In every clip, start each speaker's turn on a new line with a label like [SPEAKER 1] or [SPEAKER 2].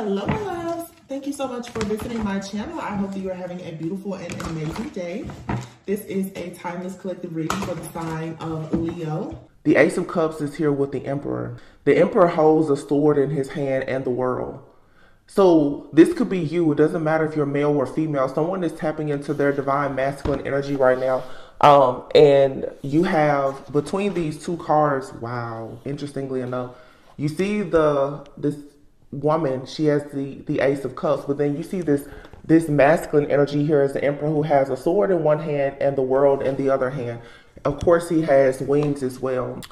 [SPEAKER 1] Hello, my loves. Thank you so much for visiting my channel. I hope that you are having a beautiful and amazing day. This is a timeless collective reading for the sign of Leo. The Ace of Cups is here with the Emperor. The Emperor holds a sword in his hand and the world. So this could be you. It doesn't matter if you're male or female. Someone is tapping into their divine masculine energy right now. And you have between these two cards, wow, interestingly enough, you see this woman, she has the Ace of Cups, but then you see this masculine energy here as the Emperor, who has a sword in one hand and the world in the other hand. Of course, he has wings as well.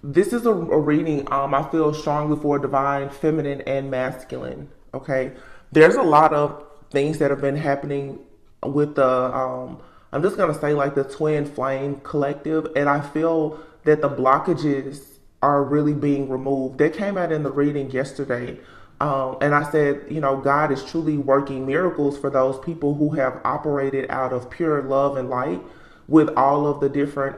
[SPEAKER 1] This is a reading, I feel strongly for divine, feminine, and masculine, okay? There's a lot of things that have been happening with the, I'm just going to say like the twin flame collective, and I feel that the blockages are really being removed. They came out in the reading yesterday, and I said, you know, God is truly working miracles for those people who have operated out of pure love and light, with all of the different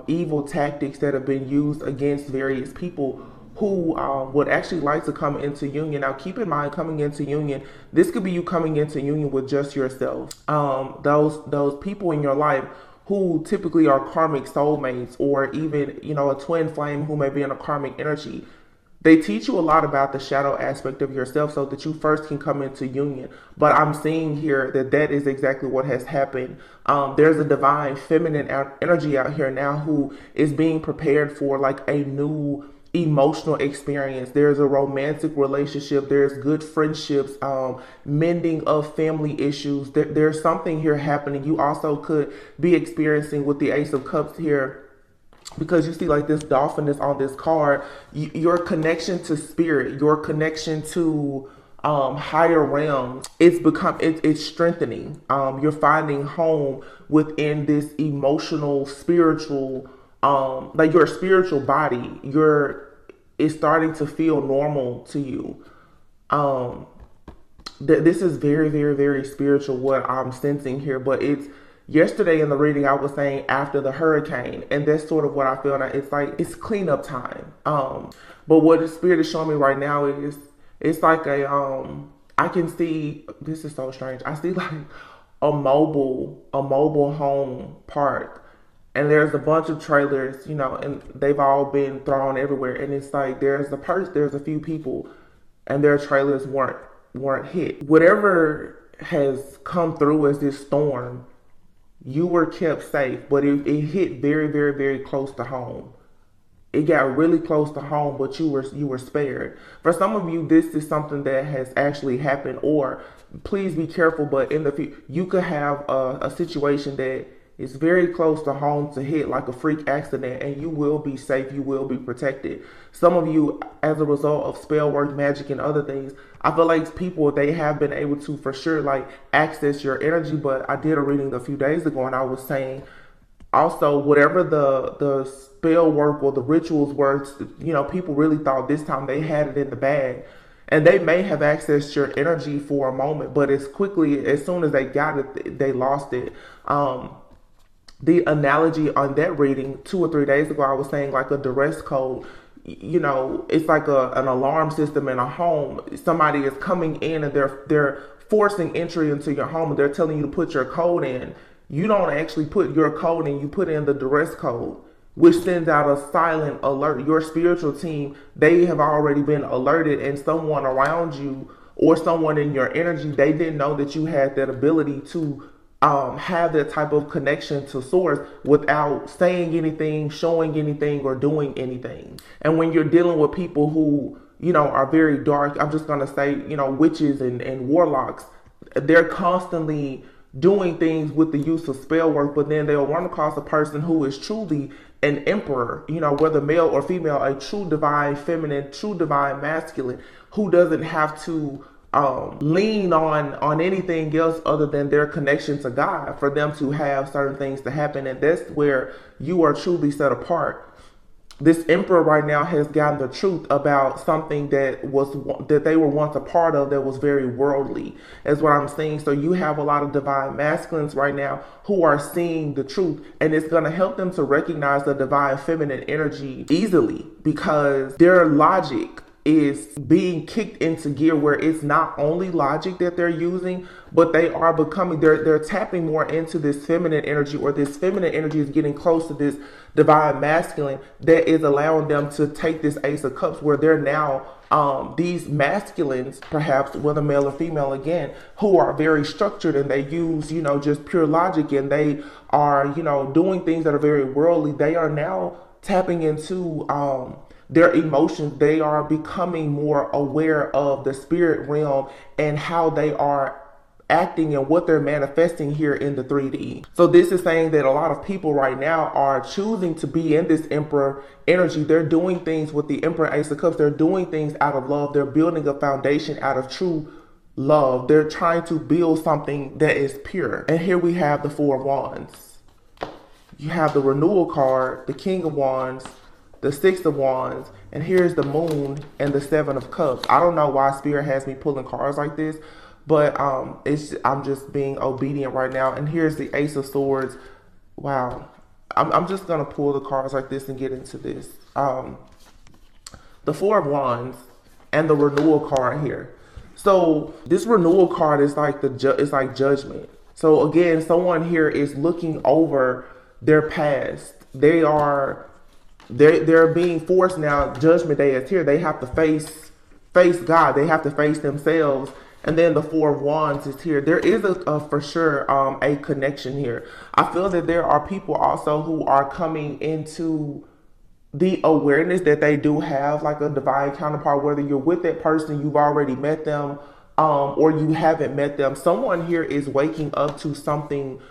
[SPEAKER 1] evil tactics that have been used against various people who would actually like to come into union. Now, keep in mind, coming into union, this could be you coming into union with just yourself. Those people in your life who typically are karmic soulmates, or even, you know, a twin flame who may be in a karmic energy. They teach you a lot about the shadow aspect of yourself so that you first can come into union. But I'm seeing here that is exactly what has happened. There's a divine feminine energy out here now who is being prepared for like a new emotional experience. There's a romantic relationship. There's good friendships, mending of family issues. There's something here happening. You also could be experiencing with the Ace of Cups here, because you see like this dolphin is on this card. Your connection to spirit, your connection to higher realms, it's strengthening. You're finding home within this emotional, spiritual, like your spiritual body. It's starting to feel normal to you. This is very, very, very spiritual, what I'm sensing here. But it's yesterday in the reading, I was saying after the hurricane, and that's sort of what I feel now. It's like it's cleanup time. But what the spirit is showing me right now is it's like I can see, this is so strange, I see like a mobile home park. And there's a bunch of trailers, you know, and they've all been thrown everywhere. And it's like there's a few people, and their trailers weren't hit. Whatever has come through as this storm, you were kept safe, but it hit very, very, very close to home. It got really close to home, but you were spared. For some of you, this is something that has actually happened, or please be careful. But in the future, you could have a situation that is very close to home to hit, like a freak accident, and you will be safe, you will be protected. Some of you, as a result of spell work, magic, and other things, I feel like people, they have been able to, for sure, like access your energy. But I did a reading a few days ago, and I was saying also, whatever the spell work or the rituals were, you know, people really thought this time they had it in the bag. And they may have accessed your energy for a moment, but as soon as they got it, they lost it. The analogy on that reading 2 or 3 days ago, I was saying like a duress code. You know, it's like an alarm system in a home. Somebody is coming in and they're forcing entry into your home, and they're telling you to put your code in. You don't actually put your code in, you put in the duress code, which sends out a silent alert. Your spiritual team, they have already been alerted, and someone around you or someone in your energy, they didn't know that you had that ability to have that type of connection to source without saying anything, showing anything, or doing anything. And when you're dealing with people who, you know, are very dark, I'm just going to say, you know, witches and warlocks, they're constantly doing things with the use of spell work, but then they'll run across a person who is truly an emperor, you know, whether male or female, a true divine feminine, true divine masculine, who doesn't have to lean on anything else other than their connection to God for them to have certain things to happen. And that's where you are truly set apart. This emperor right now has gotten the truth about something that they were once a part of that was very worldly, is what I'm saying. So you have a lot of divine masculines right now who are seeing the truth, and it's going to help them to recognize the divine feminine energy easily, because their logic is being kicked into gear where it's not only logic that they're using, but they are becoming, they're tapping more into this feminine energy, or this feminine energy is getting close to this divine masculine that is allowing them to take this Ace of Cups, where they're now these masculines, perhaps whether male or female again, who are very structured and they use, just pure logic, and they are, doing things that are very worldly. They are now tapping into their emotions. They are becoming more aware of the spirit realm and how they are acting and what they're manifesting here in the 3D. So this is saying that a lot of people right now are choosing to be in this Emperor energy. They're doing things with the Emperor Ace of Cups. They're doing things out of love. They're building a foundation out of true love. They're trying to build something that is pure. And here we have the Four of Wands. You have the Renewal card, the King of Wands, the Six of Wands, and here's the Moon and the Seven of Cups. I don't know why Spirit has me pulling cards like this, but I'm just being obedient right now. And here's the Ace of Swords. Wow. I'm just going to pull the cards like this and get into this. The Four of Wands and the Renewal card here. So this Renewal card is like it's like judgment. So again, someone here is looking over their past. They're being forced now. Judgment Day is here. They have to face God. They have to face themselves. And then the Four of Wands is here. There is for sure a connection here. I feel that there are people also who are coming into the awareness that they do have like a divine counterpart, whether you're with that person, you've already met them, or you haven't met them. Someone here is waking up to something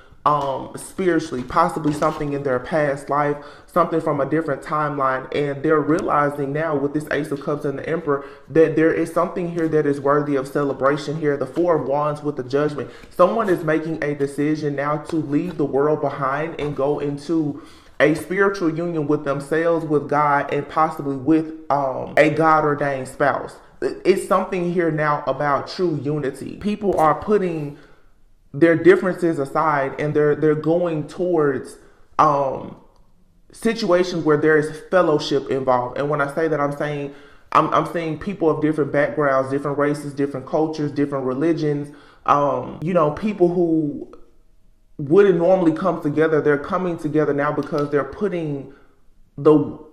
[SPEAKER 1] spiritually, possibly something in their past life, something from a different timeline, and they're realizing now with this Ace of Cups and the Emperor that there is something here that is worthy of celebration here. The Four of Wands with the Judgment. Someone is making a decision now to leave the world behind and go into a spiritual union with themselves, with God, and possibly with a God-ordained spouse. It's something here now about true unity. People are putting their differences aside, and they're going towards situations where there is fellowship involved. And when I say that, I'm saying people of different backgrounds, different races, different cultures, different religions. People who wouldn't normally come together, they're coming together now because they're putting the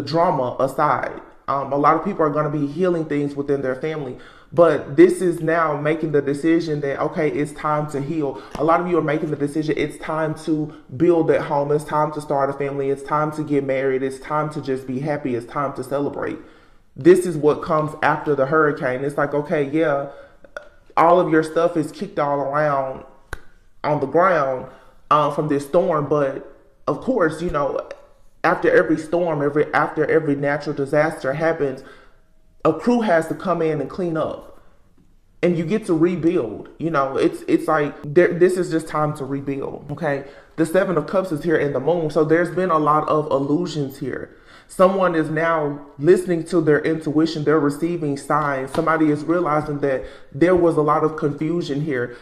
[SPEAKER 1] drama aside. A lot of people are going to be healing things within their family. But this is now making the decision that, okay, it's time to heal. A lot of you are making the decision, it's time to build that home. It's time to start a family. It's time to get married. It's time to just be happy. It's time to celebrate. This is what comes after the hurricane. It's like, okay, yeah, all of your stuff is kicked all around on the ground from this storm. But of course, after every storm, after every natural disaster happens, a crew has to come in and clean up, and you get to rebuild. It's like this is just time to rebuild. Okay, the Seven of Cups is here in the Moon, so there's been a lot of illusions here. Someone is now listening to their intuition. They're receiving signs. Somebody is realizing that there was a lot of confusion here.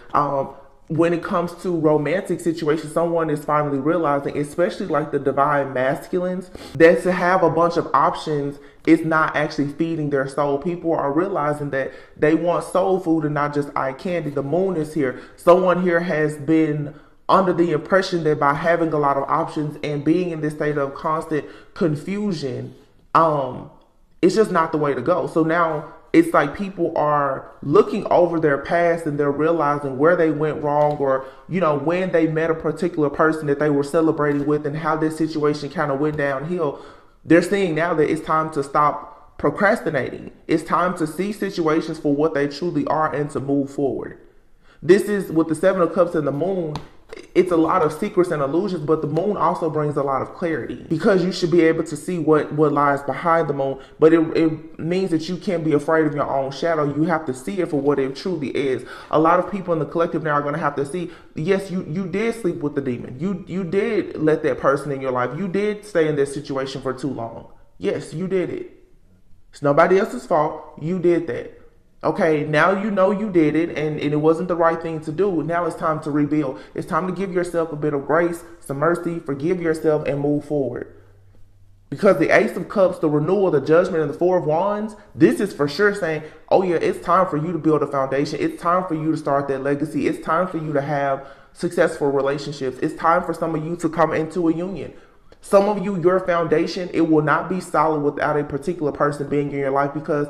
[SPEAKER 1] When it comes to romantic situations, someone is finally realizing, especially like the divine masculines, that to have a bunch of options is not actually feeding their soul. People are realizing that they want soul food and not just eye candy. The Moon is here. Someone here has been under the impression that by having a lot of options and being in this state of constant confusion, it's just not the way to go. So now it's like people are looking over their past and they're realizing where they went wrong, or, when they met a particular person that they were celebrating with and how this situation kind of went downhill. They're seeing now that it's time to stop procrastinating. It's time to see situations for what they truly are and to move forward. This is with the Seven of Cups and the Moon. It's a lot of secrets and illusions, but the Moon also brings a lot of clarity, because you should be able to see what lies behind the Moon. But it means that you can't be afraid of your own shadow. You have to see it for what it truly is. A lot of people in the collective now are going to have to see, yes, you did sleep with the demon. You did let that person in your life. You did stay in this situation for too long. Yes, you did it. It's nobody else's fault. You did that. Okay, now you know you did it, and it wasn't the right thing to do. Now it's time to rebuild. It's time to give yourself a bit of grace, some mercy, forgive yourself, and move forward. Because the Ace of Cups, the renewal, the judgment, and the Four of Wands, this is for sure saying, oh yeah, it's time for you to build a foundation. It's time for you to start that legacy. It's time for you to have successful relationships. It's time for some of you to come into a union. Some of you, your foundation, it will not be solid without a particular person being in your life, because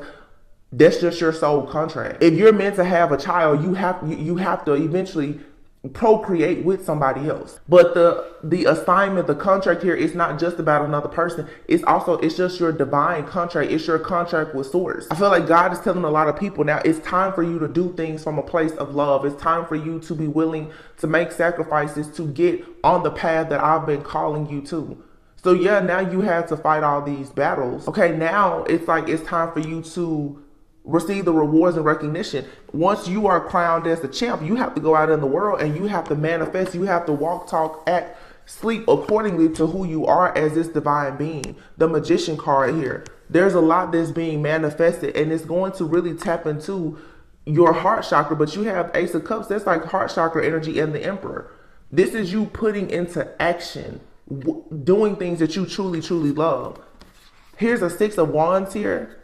[SPEAKER 1] that's just your soul contract. If you're meant to have a child, you have to eventually procreate with somebody else. But the assignment, the contract here is not just about another person. It's just your divine contract. It's your contract with source. I feel like God is telling a lot of people now, it's time for you to do things from a place of love. It's time for you to be willing to make sacrifices to get on the path that I've been calling you to. So yeah, now you have to fight all these battles. Okay, now it's like it's time for you to receive the rewards and recognition. Once you are crowned as the champ, you have to go out in the world and you have to manifest. You have to walk, talk, act, sleep accordingly to who you are as this divine being. The Magician card here. There's a lot that's being manifested, and it's going to really tap into your heart chakra. But you have Ace of Cups. That's like heart chakra energy, and the Emperor. This is you putting into action, doing things that you truly, truly love. Here's a Six of Wands here.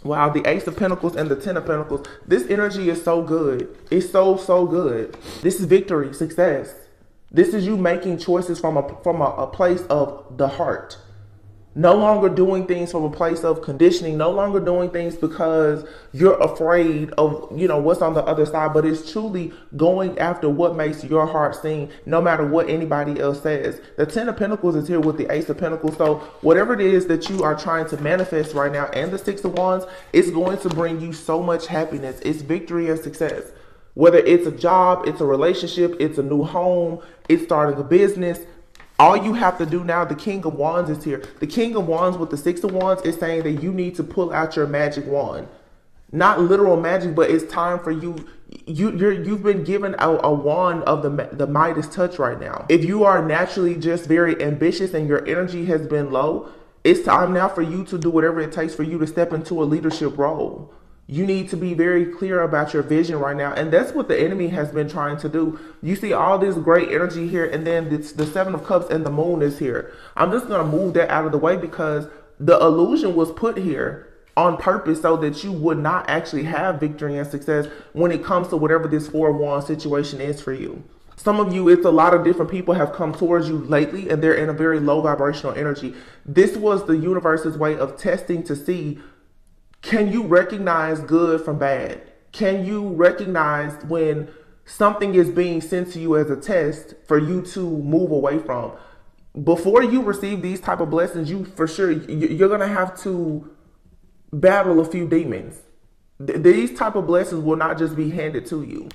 [SPEAKER 1] Wow, the Ace of Pentacles and the Ten of Pentacles. This energy is so good. It's so, so good. This is victory, success. This is you making choices from a place of the heart. No longer doing things from a place of conditioning. No longer doing things because you're afraid of, what's on the other side. But it's truly going after what makes your heart sing, no matter what anybody else says. The Ten of Pentacles is here with the Ace of Pentacles. So whatever it is that you are trying to manifest right now, and the Six of Wands, it's going to bring you so much happiness. It's victory and success. Whether it's a job, it's a relationship, it's a new home, it's starting a business. All you have to do now, the King of Wands is here. The King of Wands with the Six of Wands is saying that you need to pull out your magic wand. Not literal magic, but it's time for you. You've been given a wand of the Midas touch right now. If you are naturally just very ambitious and your energy has been low, it's time now for you to do whatever it takes for you to step into a leadership role. You need to be very clear about your vision right now. And that's what the enemy has been trying to do. You see all this great energy here, and then the Seven of Cups and the Moon is here. I'm just going to move that out of the way because the illusion was put here on purpose so that you would not actually have victory and success when it comes to whatever this Four of Wands situation is for you. Some of you, it's a lot of different people have come towards you lately, and they're in a very low vibrational energy. This was the universe's way of testing to see, can you recognize good from bad? Can you recognize when something is being sent to you as a test for you to move away from? Before you receive these type of blessings, you're going to have to battle a few demons. These type of blessings will not just be handed to you.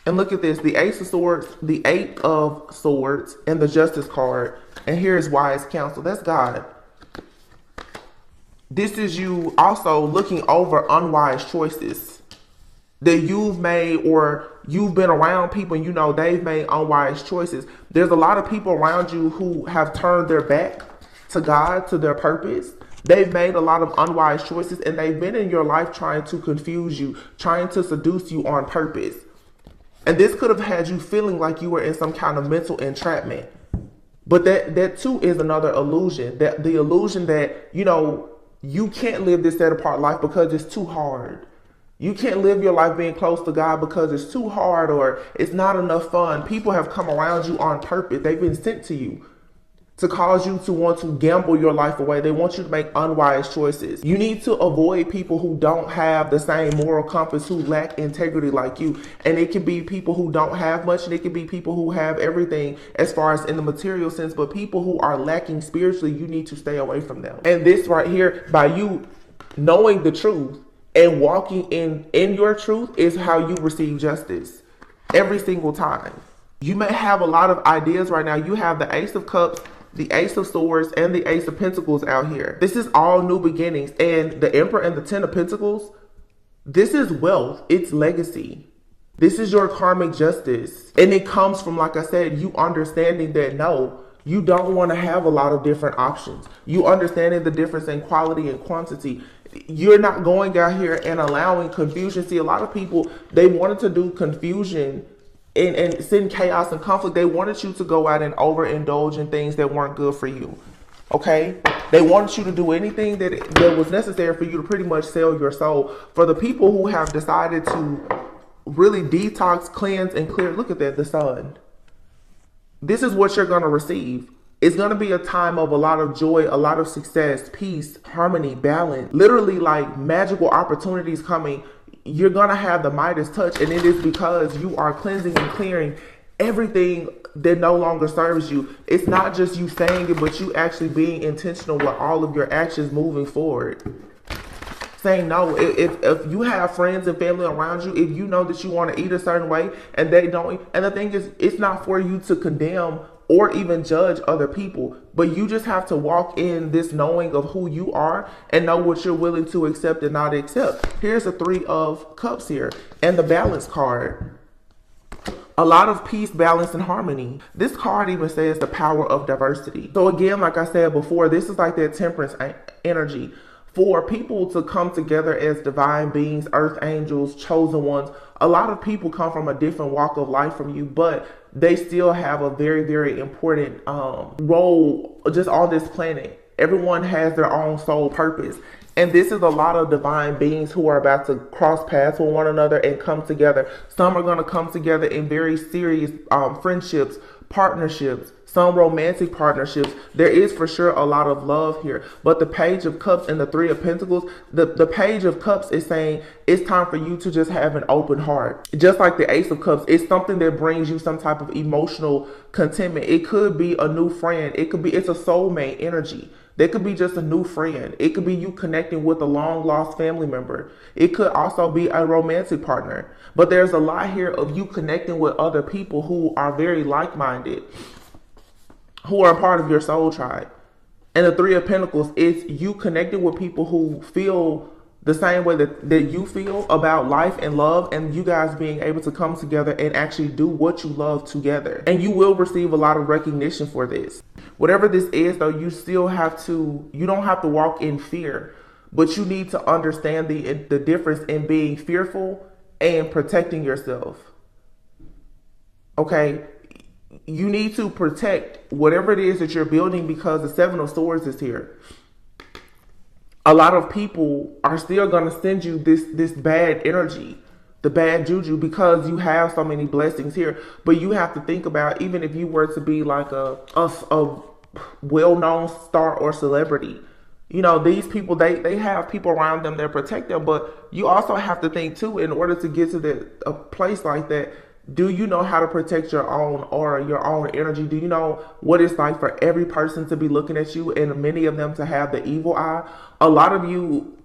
[SPEAKER 1] And look at this, the Ace of Swords, the Eight of Swords, and the Justice card. And here's wise counsel. That's God. This is you also looking over unwise choices that you've made, or you've been around people and they've made unwise choices. There's a lot of people around you who have turned their back to God, to their purpose. They've made a lot of unwise choices, and they've been in your life trying to confuse you, trying to seduce you on purpose. And this could have had you feeling like you were in some kind of mental entrapment. But that too is another illusion. That the illusion that, you can't live this set apart life because it's too hard. You can't live your life being close to God because it's too hard or it's not enough fun. People have come around you on purpose. They've been sent to you to cause you to want to gamble your life away. They want you to make unwise choices. You need to avoid people who don't have the same moral compass, who lack integrity like you. And it can be people who don't have much, and it can be people who have everything as far as in the material sense, but people who are lacking spiritually, you need to stay away from them. And this right here, by you knowing the truth and walking in your truth, is how you receive justice every single time. You may have a lot of ideas right now. You have the Ace of Cups, the Ace of Swords, and the Ace of Pentacles out here. This is all new beginnings. And the Emperor and the Ten of Pentacles, this is wealth. It's legacy. This is your karmic justice. And it comes from, like I said, you understanding that no, you don't want to have a lot of different options. You understanding the difference in quality and quantity. You're not going out here and allowing confusion. See, a lot of people, they wanted to do confusion and send chaos and conflict. They wanted you to go out and overindulge in things that weren't good for you. Okay, they wanted you to do anything that was necessary for you to pretty much sell your soul. For the people who have decided to really detox, cleanse, and clear, look at that, the sun. This is what you're going to receive. It's going to be a time of a lot of joy, a lot of success, peace, harmony, balance, literally like magical opportunities coming. You're going to have the Midas touch, and it is because you are cleansing and clearing everything that no longer serves you. It's not just you saying it, but you actually being intentional with all of your actions moving forward. Saying no. If you have friends and family around you, if you know that you want to eat a certain way and they don't, and the thing is, it's not for you to condemn or even judge other people, but you just have to walk in this knowing of who you are and know what you're willing to accept and not accept. Here's a 3 of Cups here and the Balance card. A lot of peace, balance, and harmony. This card even says the power of diversity. So again, like I said before, this is like that temperance energy. For people to come together as divine beings, earth angels, chosen ones. A lot of people come from a different walk of life from you, but they still have a very, very important role just on this planet. Everyone has their own soul purpose. And this is a lot of divine beings who are about to cross paths with one another and come together. Some are going to come together in very serious friendships, partnerships, some romantic partnerships. There is for sure a lot of love here. But the Page of Cups and the 3 of Pentacles, the Page of Cups is saying it's time for you to just have an open heart. Just like the Ace of Cups, it's something that brings you some type of emotional contentment. It could be a new friend. It's a soulmate energy. There could be just a new friend. It could be you connecting with a long lost family member. It could also be a romantic partner. But there's a lot here of you connecting with other people who are very like-minded, who are a part of your soul tribe. And the 3 of Pentacles is you connecting with people who feel the same way that you feel about life and love, and you guys being able to come together and actually do what you love together. And you will receive a lot of recognition for this. Whatever this is, though, you don't have to walk in fear, but you need to understand the difference in being fearful and protecting yourself. Okay? You need to protect whatever it is that you're building, because the 7 of Swords is here. A lot of people are still going to send you this bad energy, the bad juju, because you have so many blessings here. But you have to think about, even if you were to be like a well-known star or celebrity, you know, these people, they have people around them that protect them. But you also have to think too, in order to get to a place like that, do you know how to protect your own aura, your own energy? Do you know what it's like for every person to be looking at you, and many of them to have the evil eye? A lot of you,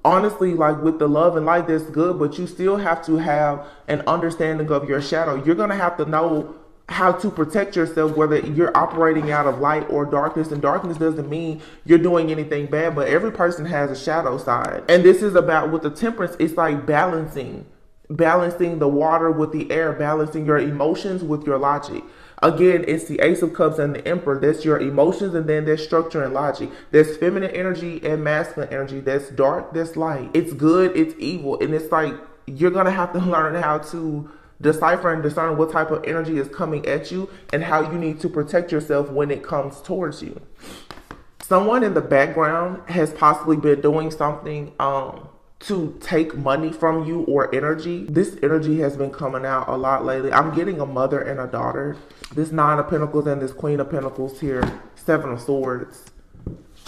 [SPEAKER 1] honestly, like with the love and light, that's good, but you still have to have an understanding of your shadow. You're going to have to know how to protect yourself, whether you're operating out of light or darkness. And darkness doesn't mean you're doing anything bad, but every person has a shadow side. And this is about, with the Temperance, it's like balancing the water with the air, balancing your emotions with your logic. Again, it's the Ace of Cups and the Emperor. That's your emotions, and then there's structure and logic. There's feminine energy and masculine energy. That's dark, that's light. It's good, it's evil. And it's like, you're going to have to learn how to decipher and discern what type of energy is coming at you and how you need to protect yourself when it comes towards you. Someone in the background has possibly been doing something to take money from you or energy. This energy has been coming out a lot lately. I'm getting a mother and a daughter. This 9 of Pentacles and this Queen of Pentacles here. 7 of Swords.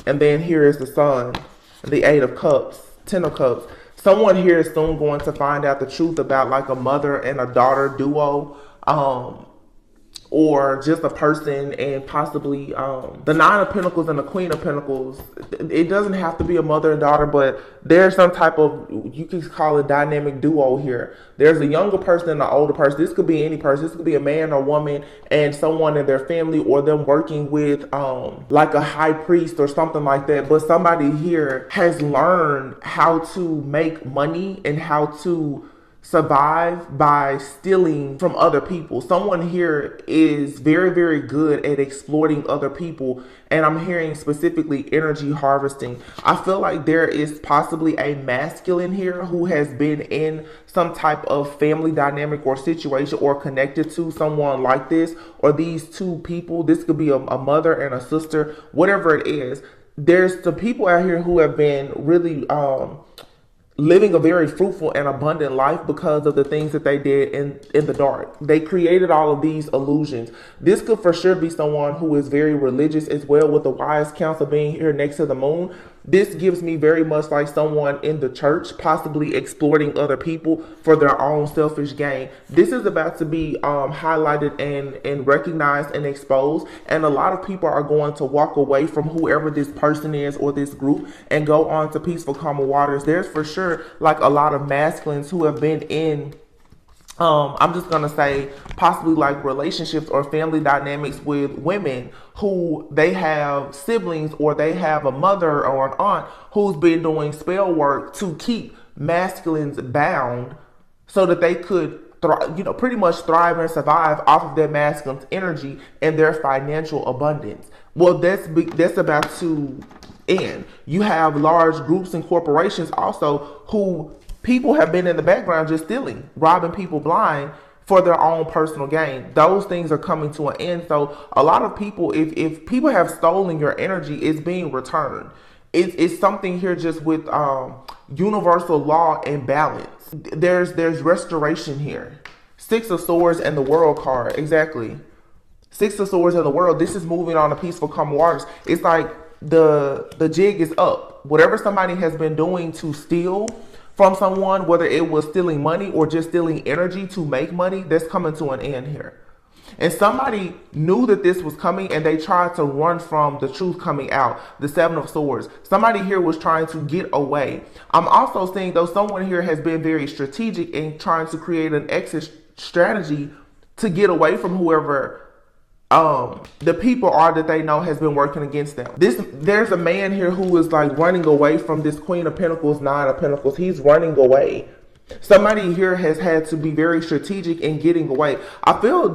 [SPEAKER 1] And then here is the Sun. The 8 of Cups. 10 of Cups. Someone here is soon going to find out the truth about like a mother and a daughter duo. Or just a person, and possibly the 9 of Pentacles and the Queen of Pentacles. It doesn't have to be a mother and daughter, but there's some type of, you can call it dynamic duo here. There's a younger person and an older person. This could be any person. This could be a man or woman and someone in their family, or them working with like a high priest or something like that. But somebody here has learned how to make money and how to survive by stealing from other people. Someone here is very, very good at exploiting other people. And I'm hearing specifically energy harvesting. I feel like there is possibly a masculine here who has been in some type of family dynamic or situation or connected to someone like this, or these two people. This could be a mother and a sister, whatever it is. There's the people out here who have been really living a very fruitful and abundant life because of the things that they did in the dark. They created all of these illusions. This could for sure be someone who is very religious as well, with the wise counsel being here next to the moon. This gives me very much like someone in the church possibly exploiting other people for their own selfish gain. This is about to be highlighted and recognized and exposed. And a lot of people are going to walk away from whoever this person is or this group and go on to peaceful, calmer waters. There's for sure like a lot of masculines who have been in I'm just going to say possibly like relationships or family dynamics with women who they have siblings or they have a mother or an aunt who's been doing spell work to keep masculines bound so that they could pretty much thrive and survive off of their masculine's energy and their financial abundance. Well, that's about to end. You have large groups and corporations also who people have been in the background just stealing, robbing people blind for their own personal gain. Those things are coming to an end. So a lot of people, if people have stolen your energy, it's being returned. It's something here just with universal law and balance. There's restoration here. Six of Swords and the World card. Exactly. Six of Swords and the World. This is moving on to peaceful, calm waters. It's like the jig is up. Whatever somebody has been doing to steal from someone, whether it was stealing money or just stealing energy to make money, that's coming to an end here. And somebody knew that this was coming and they tried to run from the truth coming out. The Seven of Swords. Somebody here was trying to get away. I'm also seeing though someone here has been very strategic in trying to create an exit strategy to get away from whoever the people are that they know has been working against them. There's a man here who is like running away from this Queen of Pentacles, Nine of Pentacles. He's running away. Somebody here has had to be very strategic in getting away. I feel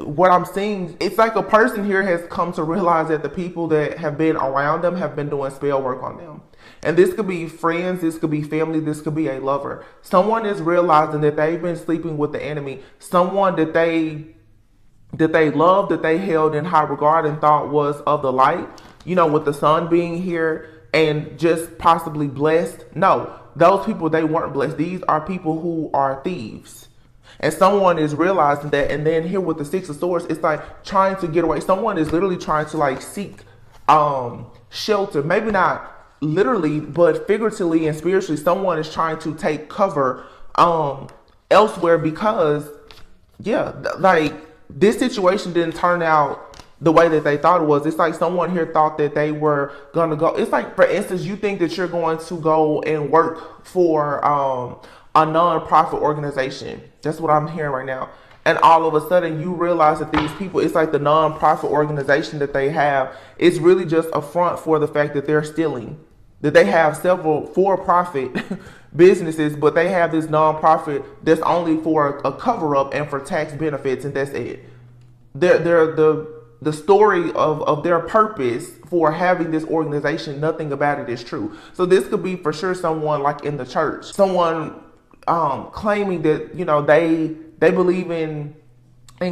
[SPEAKER 1] what I'm seeing, it's like a person here has come to realize that the people that have been around them have been doing spell work on them. And this could be friends, this could be family, this could be a lover. Someone is realizing that they've been sleeping with the enemy. Someone that they loved, that they held in high regard and thought was of the light, with the sun being here and just possibly blessed. No, those people, they weren't blessed. These are people who are thieves. And someone is realizing that. And then here with the Six of Swords, it's like trying to get away. Someone is literally trying to like seek shelter. Maybe not literally, but figuratively and spiritually. Someone is trying to take cover elsewhere because, this situation didn't turn out the way that they thought it was. It's like someone here thought that they were going to go. It's like, for instance, you think that you're going to go and work for a non-profit organization. That's what I'm hearing right now. And all of a sudden you realize that these people, it's like the non-profit organization that they have, it's really just a front for the fact that they're stealing. That they have several for-profit businesses, but they have this nonprofit that's only for a cover-up and for tax benefits, and that's it. The story of their purpose for having this organization, nothing about it is true. So this could be for sure someone like in the church, someone claiming that they believe in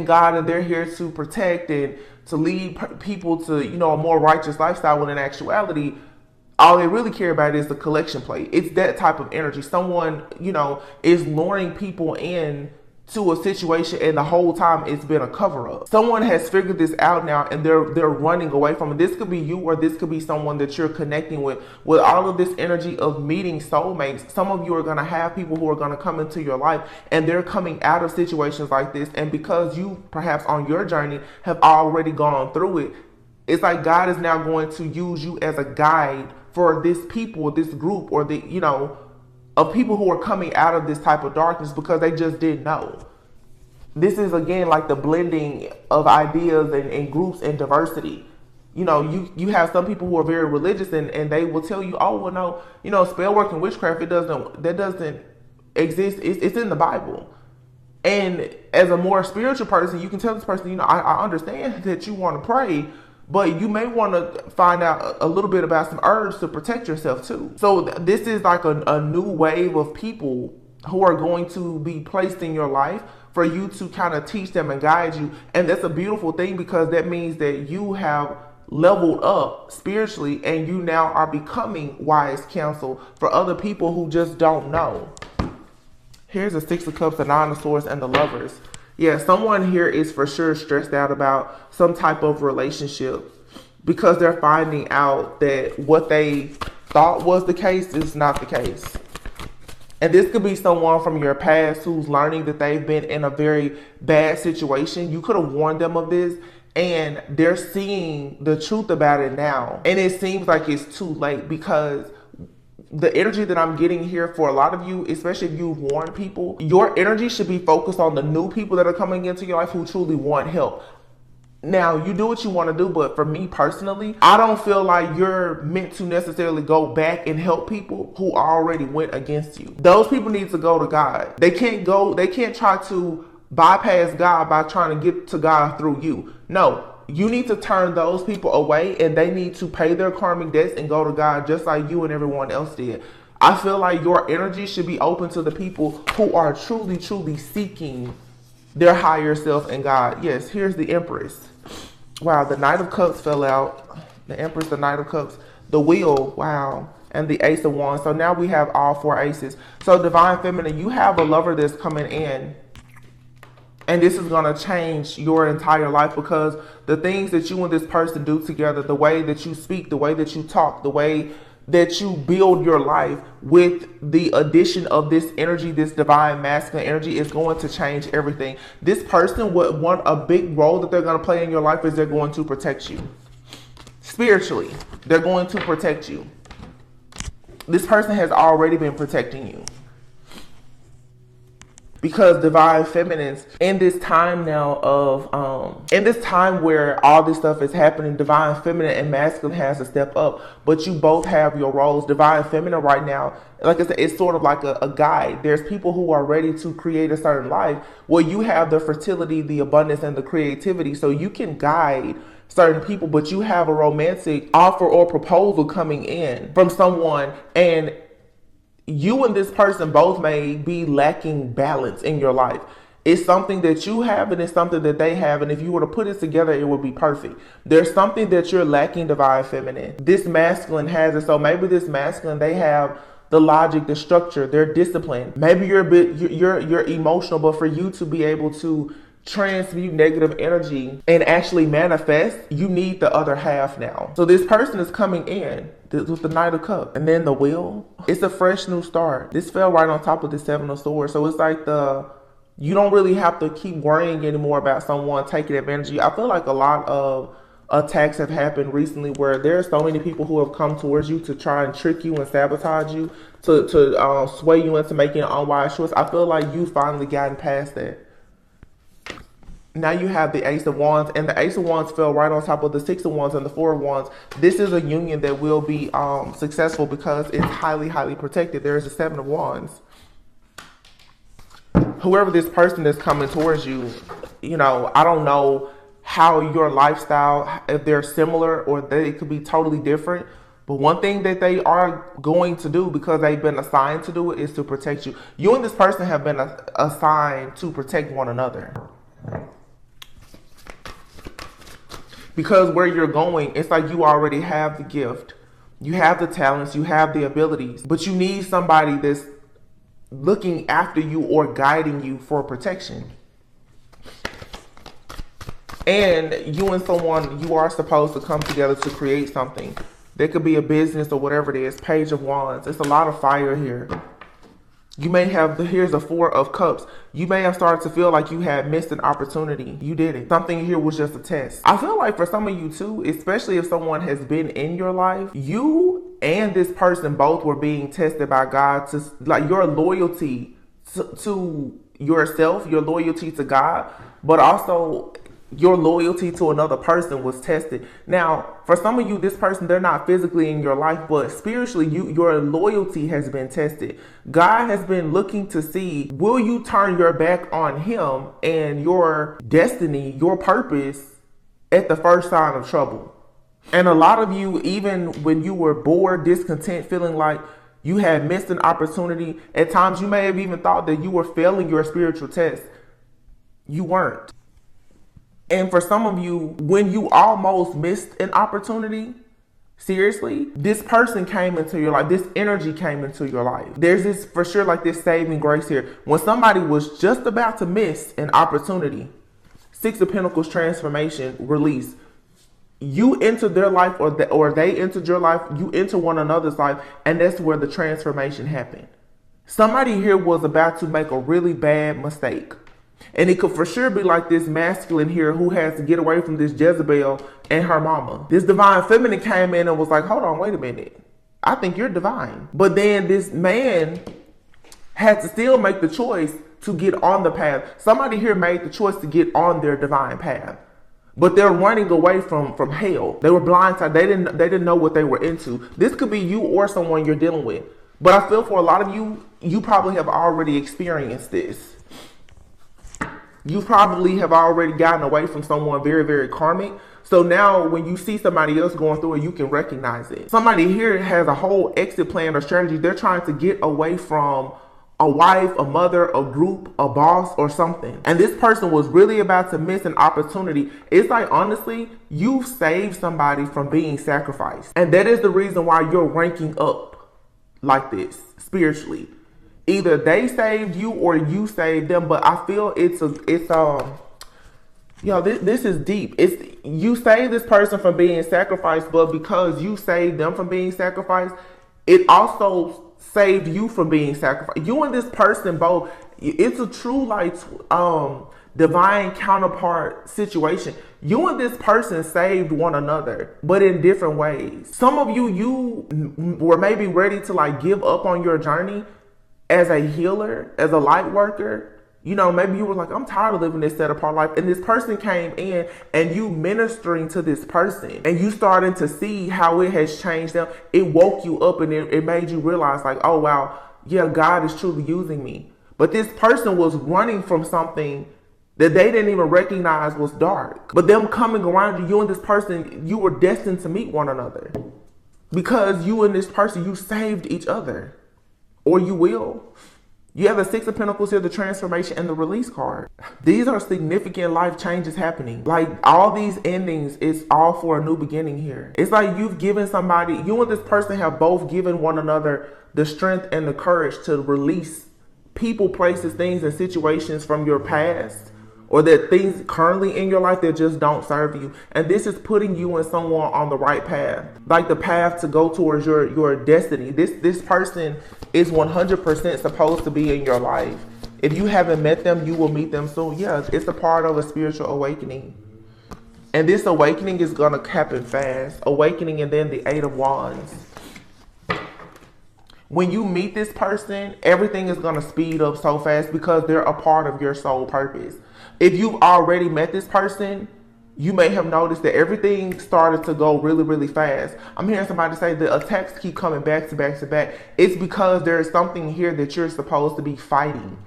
[SPEAKER 1] God and they're here to protect and to lead people to a more righteous lifestyle, when in actuality all they really care about is the collection plate. It's that type of energy. Someone, is luring people in to a situation and the whole time it's been a cover-up. Someone has figured this out now and they're running away from it. This could be you, or this could be someone that you're connecting with all of this energy of meeting soulmates. Some of you are going to have people who are going to come into your life and they're coming out of situations like this. And because you perhaps on your journey have already gone through it, it's like God is now going to use you as a guide for this people, this group, or of people who are coming out of this type of darkness because they just didn't know. This is again like the blending of ideas and groups and diversity. You have some people who are very religious and they will tell you, oh well, no, spell work and witchcraft, that doesn't exists. It's in the Bible. And as a more spiritual person, you can tell this person, you know, I understand that you want to pray, but you may want to find out a little bit about some herbs to protect yourself too. So this is like a new wave of people who are going to be placed in your life for you to kind of teach them and guide you. And that's a beautiful thing, because that means that you have leveled up spiritually and you now are becoming wise counsel for other people who just don't know. Here's the Six of Cups, the Nine of Swords, and the Lovers. Yeah, someone here is for sure stressed out about some type of relationship because they're finding out that what they thought was the case is not the case. And this could be someone from your past who's learning that they've been in a very bad situation. You could have warned them of this, and they're seeing the truth about it now. And it seems like it's too late, because the energy that I'm getting here for a lot of you, especially if you've warned people, your energy should be focused on the new people that are coming into your life who truly want help. Now, you do what you want to do, but for me personally, I don't feel like you're meant to necessarily go back and help people who already went against you. Those people need to go to God. They can't try to bypass God by trying to get to God through you. No. You need to turn those people away, and they need to pay their karmic debts and go to God just like you and everyone else did. I feel like your energy should be open to the people who are truly, truly seeking their higher self and God. Yes, here's the Empress. Wow, the Knight of Cups fell out. The Empress, the Knight of Cups, the Wheel, wow, and the Ace of Wands. So now we have all four aces. So Divine Feminine, you have a lover that's coming in. And this is going to change your entire life, because the things that you and this person do together, the way that you speak, the way that you talk, the way that you build your life with the addition of this energy, this divine masculine energy, is going to change everything. This person, what a big role that they're going to play in your life is they're going to protect you. Spiritually, they're going to protect you. This person has already been protecting you. Because Divine Feminines, in this time now of, in this time where all this stuff is happening, Divine Feminine and Masculine has to step up. But you both have your roles. Divine Feminine right now, like I said, it's sort of like a guide. There's people who are ready to create a certain life where you have the fertility, the abundance, and the creativity. So you can guide certain people, but you have a romantic offer or proposal coming in from someone, and you and this person both may be lacking balance in your life. It's something that you have and it's something that they have. And if you were to put it together, it would be perfect. There's something that you're lacking, Divine Feminine. This Masculine has it. So maybe this Masculine, they have the logic, the structure, they're disciplined. Maybe you're a bit, you're emotional, but for you to be able to transmute negative energy and actually manifest, you need the other half now. So this person is coming in with the Knight of Cups, and then the Wheel. It's a fresh new start. This fell right on top of the Seven of Swords. So it's like you don't really have to keep worrying anymore about someone taking advantage of you. I feel like a lot of attacks have happened recently where there are so many people who have come towards you to try and trick you and sabotage you, to sway you into making an unwise choice. I feel like you finally gotten past that. Now you have the Ace of Wands, and the Ace of Wands fell right on top of the Six of Wands and the Four of Wands. This is a union that will be successful because it's highly, highly protected. There is a Seven of Wands. Whoever this person is coming towards you, you know, I don't know how your lifestyle, if they're similar or they could be totally different. But one thing that they are going to do, because they've been assigned to do it, is to protect you. You and this person have been assigned to protect one another. Because where you're going, it's like you already have the gift. You have the talents, you have the abilities, but you need somebody that's looking after you or guiding you for protection. And you and someone, you are supposed to come together to create something. There could be a business or whatever it is. Page of Wands. It's a lot of fire here. You may have, here's a Four of Cups. You may have started to feel like you had missed an opportunity. You did it. Something here was just a test. I feel like for some of you too, especially if someone has been in your life, you and this person both were being tested by God to, like, your loyalty to yourself, your loyalty to God, but also your loyalty to another person was tested. Now, for some of you, this person, they're not physically in your life, but spiritually, your loyalty has been tested. God has been looking to see, will you turn your back on him and your destiny, your purpose at the first sign of trouble? And a lot of you, even when you were bored, discontent, feeling like you had missed an opportunity, at times you may have even thought that you were failing your spiritual test. You weren't. And for some of you, when you almost missed an opportunity, seriously, this person came into your life. This energy came into your life. There's this, for sure, like this saving grace here. When somebody was just about to miss an opportunity, Six of Pentacles, transformation, release. You entered their life, or they entered your life. You enter one another's life, and that's where the transformation happened. Somebody here was about to make a really bad mistake. And it could for sure be like this masculine here who has to get away from this Jezebel and her mama. This divine feminine came in and was like, hold on, wait a minute. I think you're divine. But then this man had to still make the choice to get on the path. Somebody here made the choice to get on their divine path. But they're running away from hell. They were blindsided. They didn't know what they were into. This could be you or someone you're dealing with. But I feel for a lot of you, you probably have already experienced this. You probably have already gotten away from someone very, very karmic. So now when you see somebody else going through it, you can recognize it. Somebody here has a whole exit plan or strategy. They're trying to get away from a wife, a mother, a group, a boss, or something. And this person was really about to miss an opportunity. It's like, honestly, you've saved somebody from being sacrificed. And that is the reason why you're ranking up like this spiritually. Either they saved you or you saved them, but I feel this is deep. It's, you saved this person from being sacrificed, but because you saved them from being sacrificed, it also saved you from being sacrificed. You and this person both, it's a true like divine counterpart situation. You and this person saved one another, but in different ways. Some of you were maybe ready to like give up on your journey as a healer, as a light worker. You know, maybe you were like, I'm tired of living this set apart life. And this person came in and you ministering to this person and you starting to see how it has changed them. It woke you up and it made you realize like, oh, wow, yeah, God is truly using me. But this person was running from something that they didn't even recognize was dark. But them coming around you and this person, you were destined to meet one another because you and this person, you saved each other. Or you will. You have the Six of Pentacles here, the transformation, and the release card. These are significant life changes happening. Like all these endings, it's all for a new beginning here. It's like you've given somebody, you and this person have both given one another the strength and the courage to release people, places, things, and situations from your past, or that things currently in your life that just don't serve you. And this is putting you and someone on the right path, like the path to go towards your destiny. This person is 100% supposed to be in your life. If you haven't met them, you will meet them soon. Yeah, it's a part of a spiritual awakening. And this awakening is going to happen fast. Awakening, and then the Eight of Wands. When you meet this person, everything is going to speed up so fast because they're a part of your soul purpose. If you've already met this person, you may have noticed that everything started to go really, really fast. I'm hearing somebody say the attacks keep coming back to back to back. It's because there's something here that you're supposed to be fighting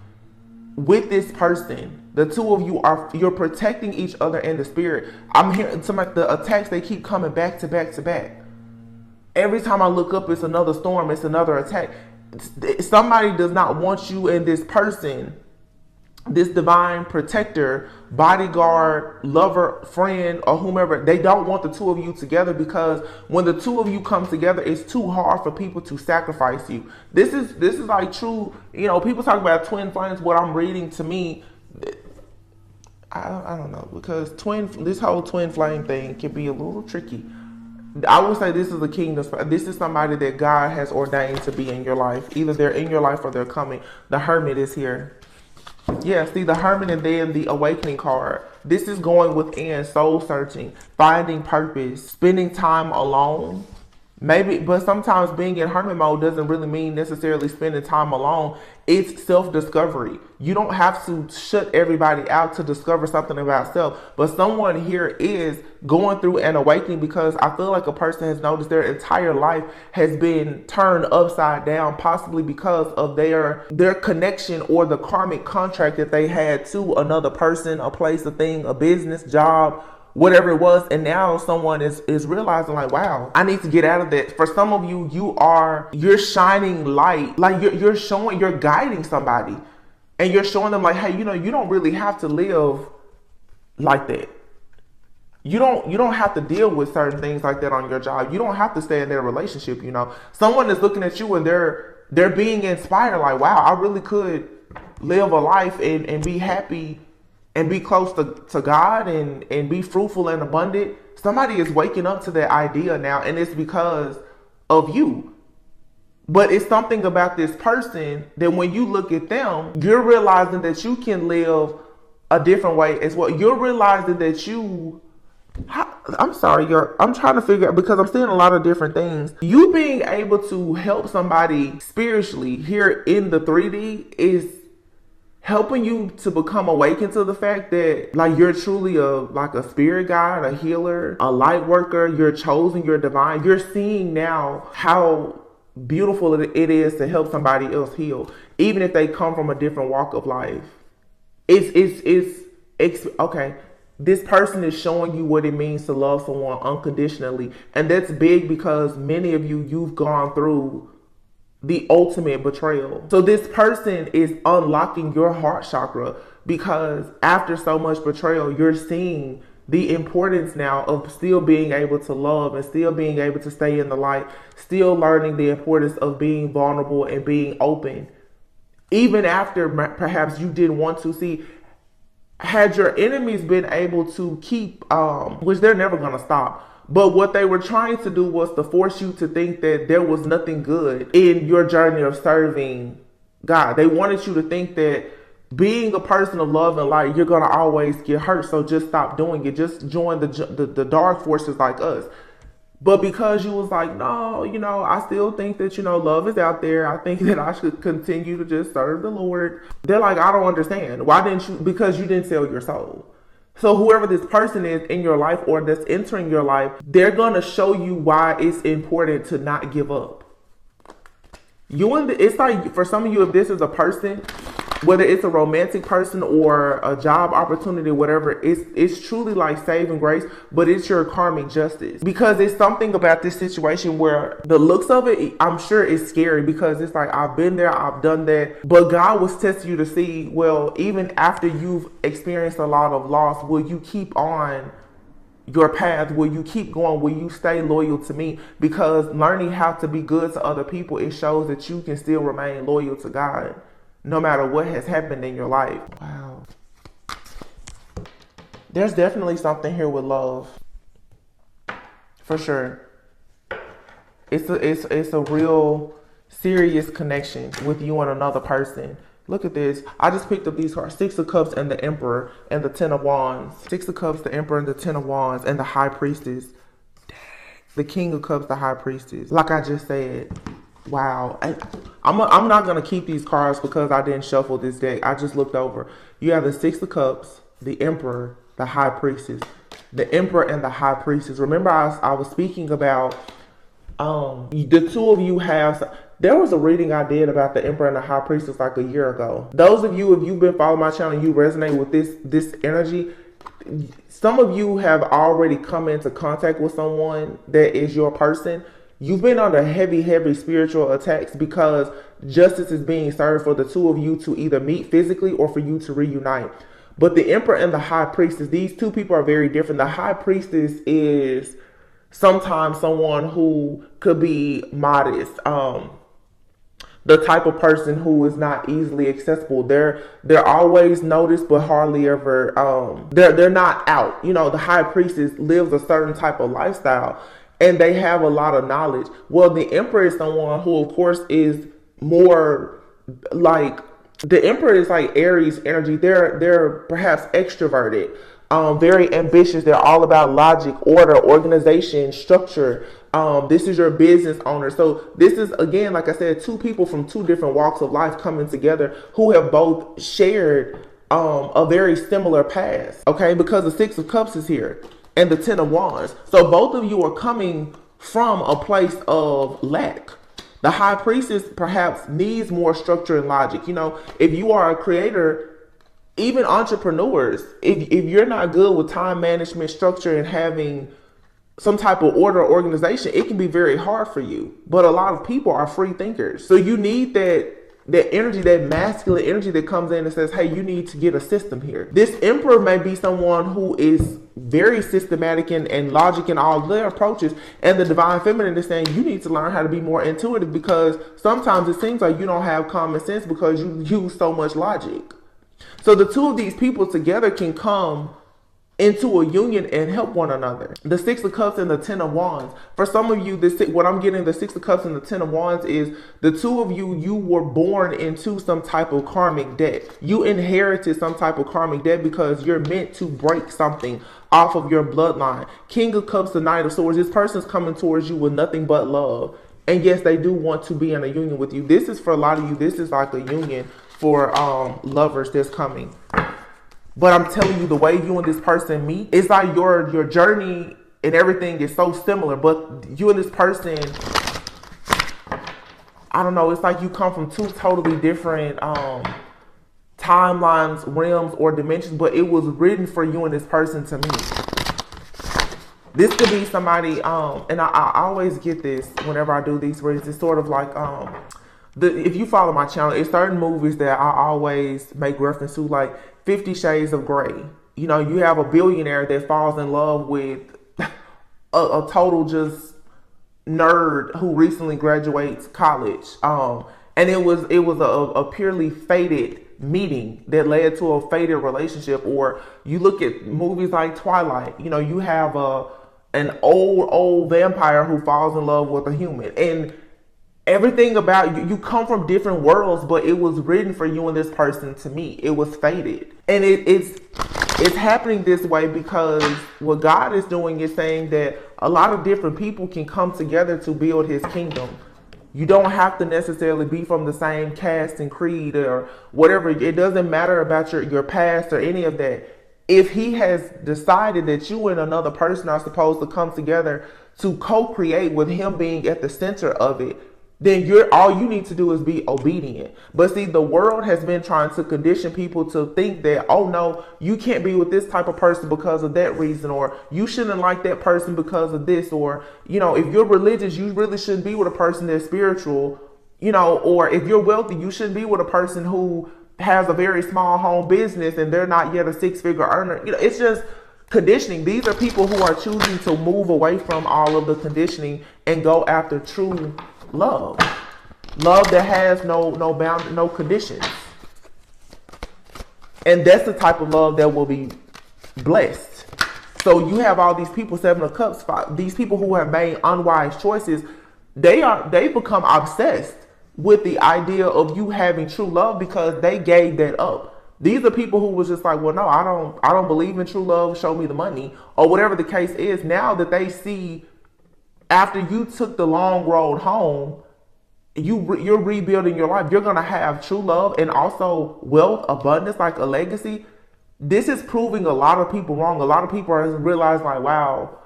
[SPEAKER 1] with this person. The two of you you're protecting each other in the spirit. I'm hearing the attacks, they keep coming back to back to back. Every time I look up, it's another storm, it's another attack. Somebody does not want you and this person, this divine protector, bodyguard, lover, friend, or whomever. They don't want the two of you together because when the two of you come together, it's too hard for people to sacrifice you. This is like true, you know, people talk about twin flames. What I'm reading, to me, I don't know, because this whole twin flame thing can be a little tricky. I would say this is a kingdom. This is somebody that God has ordained to be in your life. Either they're in your life or they're coming. The Hermit is here. Yeah, see the Hermit and then the Awakening card. This is going within, soul searching, finding purpose, spending time alone. Maybe, but sometimes being in hermit mode doesn't really mean necessarily spending time alone. It's self-discovery. You don't have to shut everybody out to discover something about self. But someone here is going through an awakening, because I feel like a person has noticed their entire life has been turned upside down, possibly because of their connection or the karmic contract that they had to another person, a place, a thing, a business, job, whatever it was. And now someone is realizing, like, wow, I need to get out of that. For some of you, you're shining light. Like you're guiding somebody, and you're showing them, like, hey, you don't really have to live like that. You don't have to deal with certain things like that on your job. You don't have to stay in their relationship. Someone is looking at you and they're being inspired, like, wow, I really could live a life and be happy and be close to God and be fruitful and abundant. Somebody is waking up to that idea now, and it's because of you. But it's something about this person that when you look at them, you're realizing that you can live a different way as well. You're realizing that I'm trying to figure out, because I'm seeing a lot of different things. You being able to help somebody spiritually here in the 3D is helping you to become awakened to the fact that, like, you're truly a spirit guide, a healer, a light worker. You're chosen, you're divine. You're seeing now how beautiful it is to help somebody else heal, even if they come from a different walk of life. It's okay. This person is showing you what it means to love someone unconditionally. And that's big, because many of you've gone through the ultimate betrayal. So this person is unlocking your heart chakra, because after so much betrayal, you're seeing the importance now of still being able to love and still being able to stay in the light, still learning the importance of being vulnerable and being open, even after perhaps you didn't want to. See, had your enemies been able to keep, which they're never going to stop, but what they were trying to do was to force you to think that there was nothing good in your journey of serving God. They wanted you to think that being a person of love and light, you're going to always get hurt. So just stop doing it. Just join the dark forces like us. But because you was like, no, I still think that, love is out there. I think that I should continue to just serve the Lord. They're like, I don't understand. Why didn't you? Because you didn't sell your soul. So whoever this person is in your life or that's entering your life, they're going to show you why it's important to not give up. It's like, for some of you, if this is a person, whether it's a romantic person or a job opportunity, whatever, it's truly like saving grace, but it's your karmic justice. Because it's something about this situation where the looks of it, I'm sure it's scary, because it's like, I've been there, I've done that. But God was testing you to see, well, even after you've experienced a lot of loss, will you keep on your path? Will you keep going? Will you stay loyal to me? Because learning how to be good to other people, it shows that you can still remain loyal to God, no matter what has happened in your life. Wow. There's definitely something here with love. For sure. It's a real serious connection with you and another person. Look at this. I just picked up these cards. 6 of Cups and the Emperor and the 10 of Wands. 6 of Cups, the Emperor and the 10 of Wands and the High Priestess. The King of Cups, the High Priestess. Like I just said. Wow. I'm not going to keep these cards because I didn't shuffle this deck. I just looked over. You have the 6 of Cups, the Emperor, the High Priestess. The Emperor and the High Priestess. Remember, I was speaking about the two of you have... There was a reading I did about the Emperor and the High Priestess like a year ago. Those of you, if you've been following my channel, you resonate with this energy. Some of you have already come into contact with someone that is your person. You've been under heavy spiritual attacks because justice is being served for the two of you to either meet physically or for you to reunite. But the Emperor and the High Priestess, these two people are very different. The High Priestess is sometimes someone who could be modest, the type of person who is not easily accessible. They're always noticed, but hardly ever, they're not out. The High Priestess lives a certain type of lifestyle and they have a lot of knowledge. Well, the Emperor is someone who, of course, is more like, the Emperor is like Aries energy. They're perhaps extroverted, very ambitious. They're all about logic, order, organization, structure. This is your business owner. So this is, again, like I said, two people from two different walks of life coming together who have both shared a very similar past. Okay, because the Six of Cups is here and the Ten of Wands. So both of you are coming from a place of lack. The High Priestess perhaps needs more structure and logic. You know, if you are a creator, even entrepreneurs, if you're not good with time management, structure, and having some type of order or organization, it can be very hard for you. But a lot of people are free thinkers. So you need that energy, that masculine energy that comes in and says, hey, you need to get a system here. This Emperor may be someone who is very systematic and logic in all their approaches. And the Divine Feminine is saying you need to learn how to be more intuitive, because sometimes it seems like you don't have common sense because you use so much logic. So the two of these people together can come into a union and help one another. The Six of Cups and the Ten of Wands. For some of you, what I'm getting, the Six of Cups and the Ten of Wands, is the two of you were born into some type of karmic debt. You inherited some type of karmic debt because you're meant to break something off of your bloodline. King of Cups, the Knight of Swords. This person's coming towards you with nothing but love. And yes, they do want to be in a union with you. This is, for a lot of you, this is like a union for lovers that's coming. But I'm telling you, the way you and this person meet, it's like your journey and everything is so similar. But you and this person, I don't know, it's like you come from two totally different timelines, realms, or dimensions. But it was written for you and this person to meet. This could be somebody, and I always get this whenever I do these readings. It's sort of like, if you follow my channel, it's certain movies that I always make reference to, like 50 Shades of Grey. You know, you have a billionaire that falls in love with a total just nerd who recently graduates college. And it was a purely fated meeting that led to a fated relationship. Or you look at movies like Twilight, you know, you have an old vampire who falls in love with a human. And everything about you come from different worlds, but it was written for you and this person to meet. It was fated. And it's happening this way because what God is doing is saying that a lot of different people can come together to build his kingdom. You don't have to necessarily be from the same caste and creed or whatever. It doesn't matter about your past or any of that. If he has decided that you and another person are supposed to come together to co-create with him being at the center of it, then all you need to do is be obedient. But see, the world has been trying to condition people to think that, oh no, you can't be with this type of person because of that reason, or you shouldn't like that person because of this, or, you know, if you're religious, you really shouldn't be with a person that's spiritual, you know, or if you're wealthy, you shouldn't be with a person who has a very small home business and they're not yet a six-figure earner. You know, it's just conditioning. These are people who are choosing to move away from all of the conditioning and go after true love that has no bound, no conditions. And that's the type of love that will be blessed. So you have all these people, Seven of Cups, these people who have made unwise choices. They become obsessed with the idea of you having true love because they gave that up. These are people who was just like, well, no, I don't believe in true love. Show me the money, or whatever the case is. Now that they see, after you took the long road home, you're rebuilding your life. You're going to have true love and also wealth, abundance, like a legacy. This is proving a lot of people wrong. A lot of people are realizing, like, wow,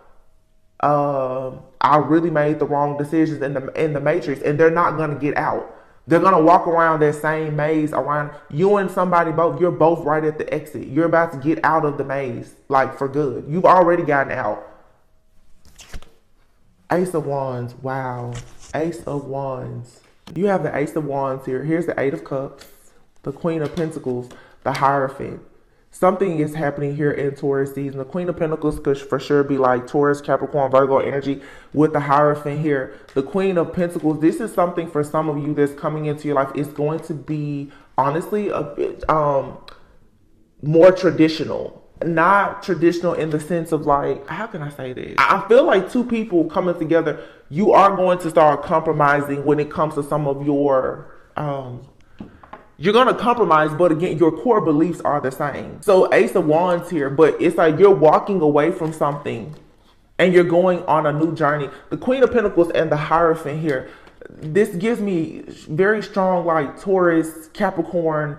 [SPEAKER 1] I really made the wrong decisions in the matrix, and they're not going to get out. They're going to walk around that same maze around you and somebody both. You're both right at the exit. You're about to get out of the maze, like, for good. You've already gotten out. Ace of Wands. Wow. Ace of Wands. You have the Ace of Wands here. Here's the Eight of Cups, the Queen of Pentacles, the Hierophant. Something is happening here in Taurus season. The Queen of Pentacles could for sure be like Taurus, Capricorn, Virgo energy with the Hierophant here. The Queen of Pentacles, this is something for some of you that's coming into your life. It's going to be, honestly, a bit more traditional. Not traditional in the sense of, like, how can I say this? I feel like two people coming together, you are going to start compromising when it comes to some of your, you're going to compromise, but again, your core beliefs are the same. So Ace of Wands here, but it's like you're walking away from something and you're going on a new journey. The Queen of Pentacles and the Hierophant here, this gives me very strong like Taurus, Capricorn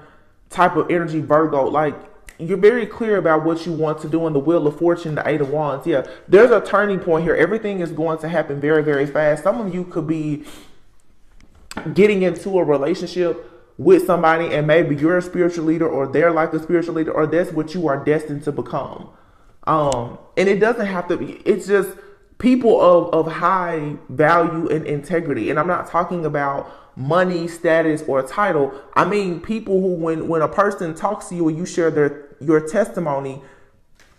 [SPEAKER 1] type of energy, Virgo. Like, you're very clear about what you want to do in the Wheel of Fortune, the Eight of Wands. Yeah, there's a turning point here. Everything is going to happen very, very fast. Some of you could be getting into a relationship with somebody, and maybe you're a spiritual leader, or they're like a spiritual leader, or that's what you are destined to become. And it doesn't have to be, it's just people of high value and integrity. And I'm not talking about money, status, or title. I mean people who, when a person talks to you and you share your testimony,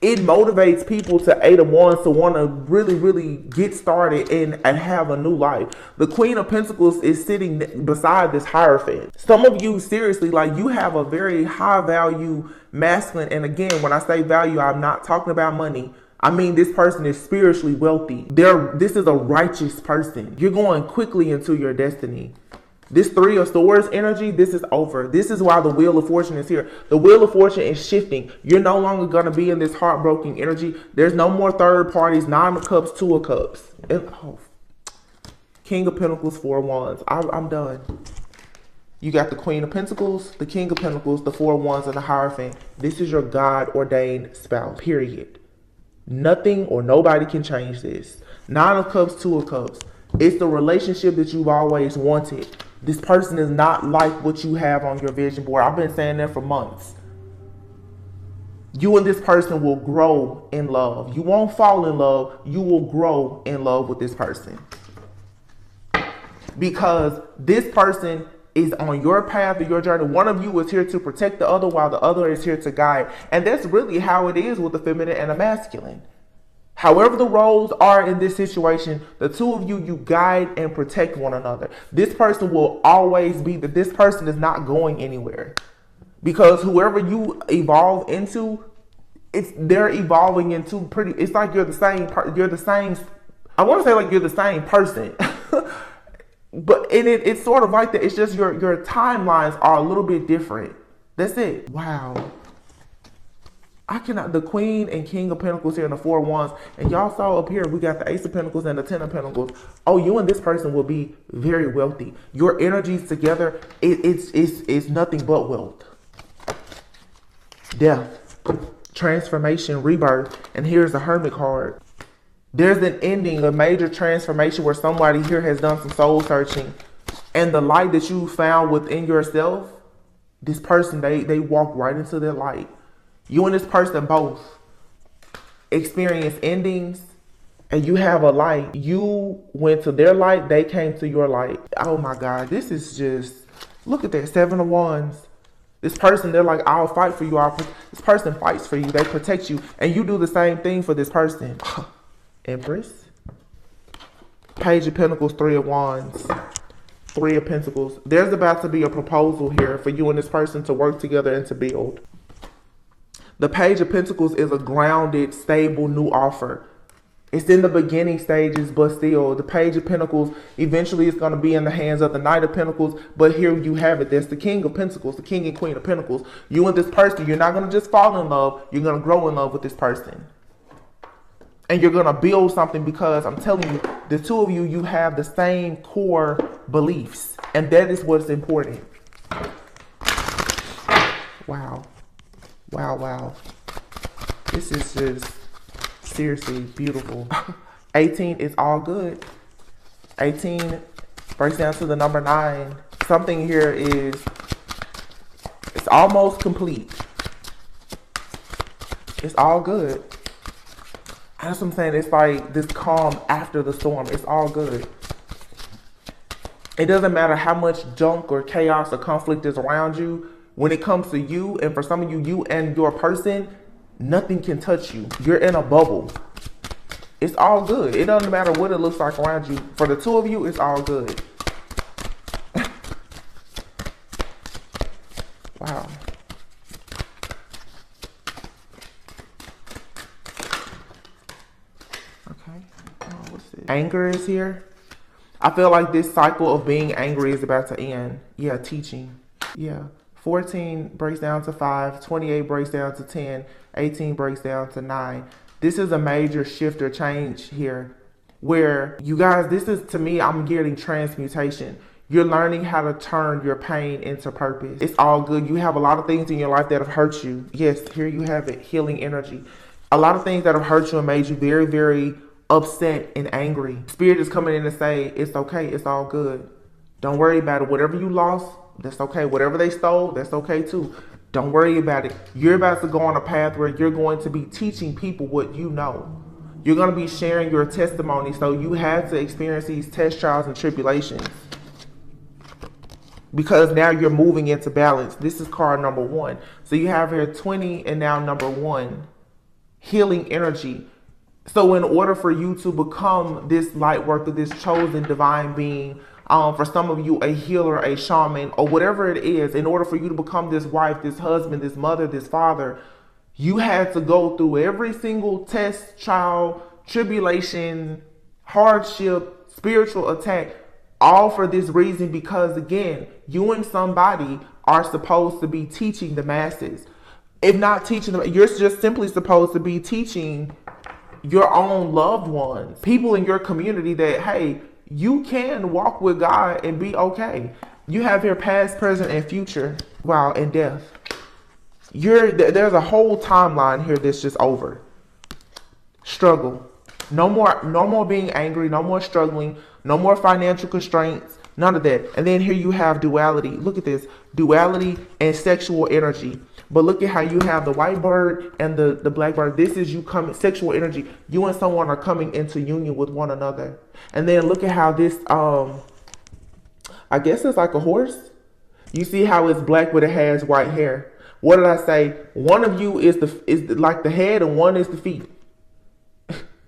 [SPEAKER 1] it motivates people to Eight of Wands to want to really, really get started and have a new life. The Queen of Pentacles is sitting beside this Hierophant. Some of you, seriously, like, you have a very high value masculine. And again, when I say value, I'm not talking about money. I mean, this person is spiritually wealthy. This is a righteous person. You're going quickly into your destiny. This Three of Swords energy, this is over. This is why the Wheel of Fortune is here. The Wheel of Fortune is shifting. You're no longer going to be in this heartbroken energy. There's no more third parties. Nine of Cups, Two of Cups. King of Pentacles, Four of Wands. I'm done. You got the Queen of Pentacles, the King of Pentacles, the Four of Wands, and the Hierophant. This is your God-ordained spouse, period. Nothing or nobody can change this. Nine of Cups, Two of Cups. It's the relationship that you've always wanted. This person is not like what you have on your vision board. I've been saying that for months. You and this person will grow in love. You won't fall in love. You will grow in love with this person. Because this person is on your path or your journey. One of you is here to protect the other, while the other is here to guide. And that's really how it is with the feminine and the masculine. However the roles are in this situation, the two of you, you guide and protect one another. This person will always be that. This person is not going anywhere. Because whoever you evolve into, they're evolving into it's like you're the same, I want to say like you're the same person. But it's sort of like that. It's just your timelines are a little bit different. That's it. Wow. I cannot, the Queen and King of Pentacles here and the Four of Wands. And y'all saw up here, we got the Ace of Pentacles and the Ten of Pentacles. Oh, you and this person will be very wealthy. Your energies together, it's nothing but wealth. Death, transformation, rebirth. And here's the Hermit card. There's an ending, a major transformation where somebody here has done some soul searching. And the light that you found within yourself, this person, they walk right into their light. You and this person both experience endings, and you have a light. You went to their light, they came to your light. Oh my God, this is just, look at that, Seven of Wands. This person, they're like, I'll fight for you. This person fights for you. They protect you, and you do the same thing for this person. Empress. Page of Pentacles, Three of Wands, Three of Pentacles. There's about to be a proposal here for you and this person to work together and to build. The Page of Pentacles is a grounded, stable, new offer. It's in the beginning stages, but still, the Page of Pentacles eventually is going to be in the hands of the Knight of Pentacles. But here you have it. There's the King of Pentacles, the King and Queen of Pentacles. You and this person, you're not going to just fall in love. You're going to grow in love with this person. And you're going to build something, because I'm telling you, the two of you, you have the same core beliefs. And that is what's important. Wow. Wow, wow. This is just seriously beautiful. 18 is all good. 18 breaks down to the number 9. Something here is, it's almost complete. It's all good. That's what I'm saying. It's like this calm after the storm. It's all good. It doesn't matter how much junk or chaos or conflict is around you. When it comes to you, and for some of you, you and your person, nothing can touch you. You're in a bubble. It's all good. It doesn't matter what it looks like around you. For the two of you, it's all good. Wow. Okay. Oh, what's this? Anger is here. I feel like this cycle of being angry is about to end. Yeah, teaching. Yeah. 14 breaks down to 5, 28 breaks down to 10, 18 breaks down to 9. This is a major shift or change here where you guys, this is, to me, I'm getting transmutation. You're learning how to turn your pain into purpose. It's all good. You have a lot of things in your life that have hurt you. Yes, here you have it, healing energy. A lot of things that have hurt you and made you very, very upset and angry. Spirit is coming in to say, it's okay, it's all good. Don't worry about it. Whatever you lost, that's okay. Whatever they stole, that's okay too. Don't worry about it. You're about to go on a path where you're going to be teaching people what you know. You're going to be sharing your testimony. So you had to experience these test, trials, and tribulations. Because now you're moving into balance. This is card number 1. So you have here 20 and now number 1. Healing energy. So in order for you to become this light worker, this chosen divine being, for some of you, a healer, a shaman, or whatever it is, in order for you to become this wife, this husband, this mother, this father, you had to go through every single test, trial, tribulation, hardship, spiritual attack, all for this reason, because again, you and somebody are supposed to be teaching the masses. If not teaching them, you're just simply supposed to be teaching your own loved ones, people in your community, that, hey, you can walk with God and be okay. You have your past, present, and future. Wow, and death. There's a whole timeline here that's just over. Struggle. No more being angry, no more struggling, no more financial constraints, none of that. And then here you have duality. Look at this. Duality and sexual energy. But look at how you have the white bird and the black bird. This is you coming, sexual energy. You and someone are coming into union with one another. And then look at how this, I guess it's like a horse. You see how it's black but it has white hair. What did I say? One of you is like the head and one is the feet.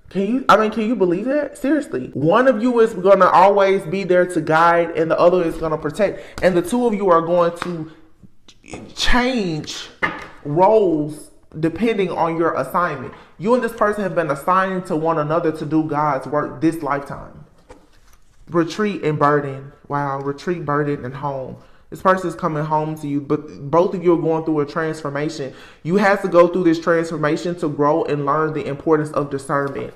[SPEAKER 1] Can you believe that? Seriously. One of you is going to always be there to guide and the other is going to protect. And the two of you are going to change roles depending on your assignment. You and this person have been assigned to one another to do God's work this lifetime. Retreat and burden. Wow. Retreat, burden, and home. This person is coming home to you, but both of you are going through a transformation. You have to go through this transformation to grow and learn the importance of discernment.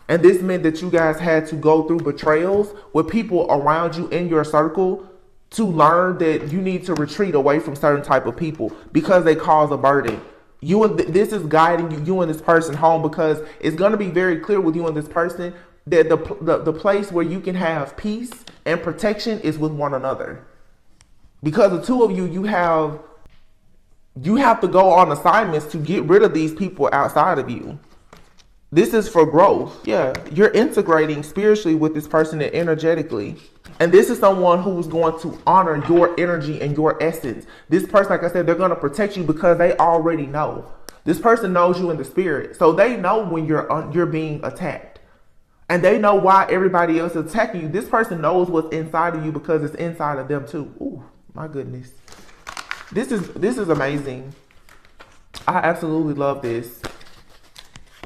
[SPEAKER 1] And this meant that you guys had to go through betrayals with people around you in your circle to learn that you need to retreat away from certain type of people because they cause a burden. This is guiding you and this person home, because it's going to be very clear with you and this person that the place where you can have peace and protection is with one another. Because the two of you, you have to go on assignments to get rid of these people outside of you. This is for growth. Yeah, you're integrating spiritually with this person and energetically. And this is someone who's going to honor your energy and your essence. This person, like I said, they're going to protect you because they already know. This person knows you in the spirit. So they know when you're being attacked. And they know why everybody else is attacking you. This person knows what's inside of you because it's inside of them too. Ooh. My goodness. This is amazing. I absolutely love this.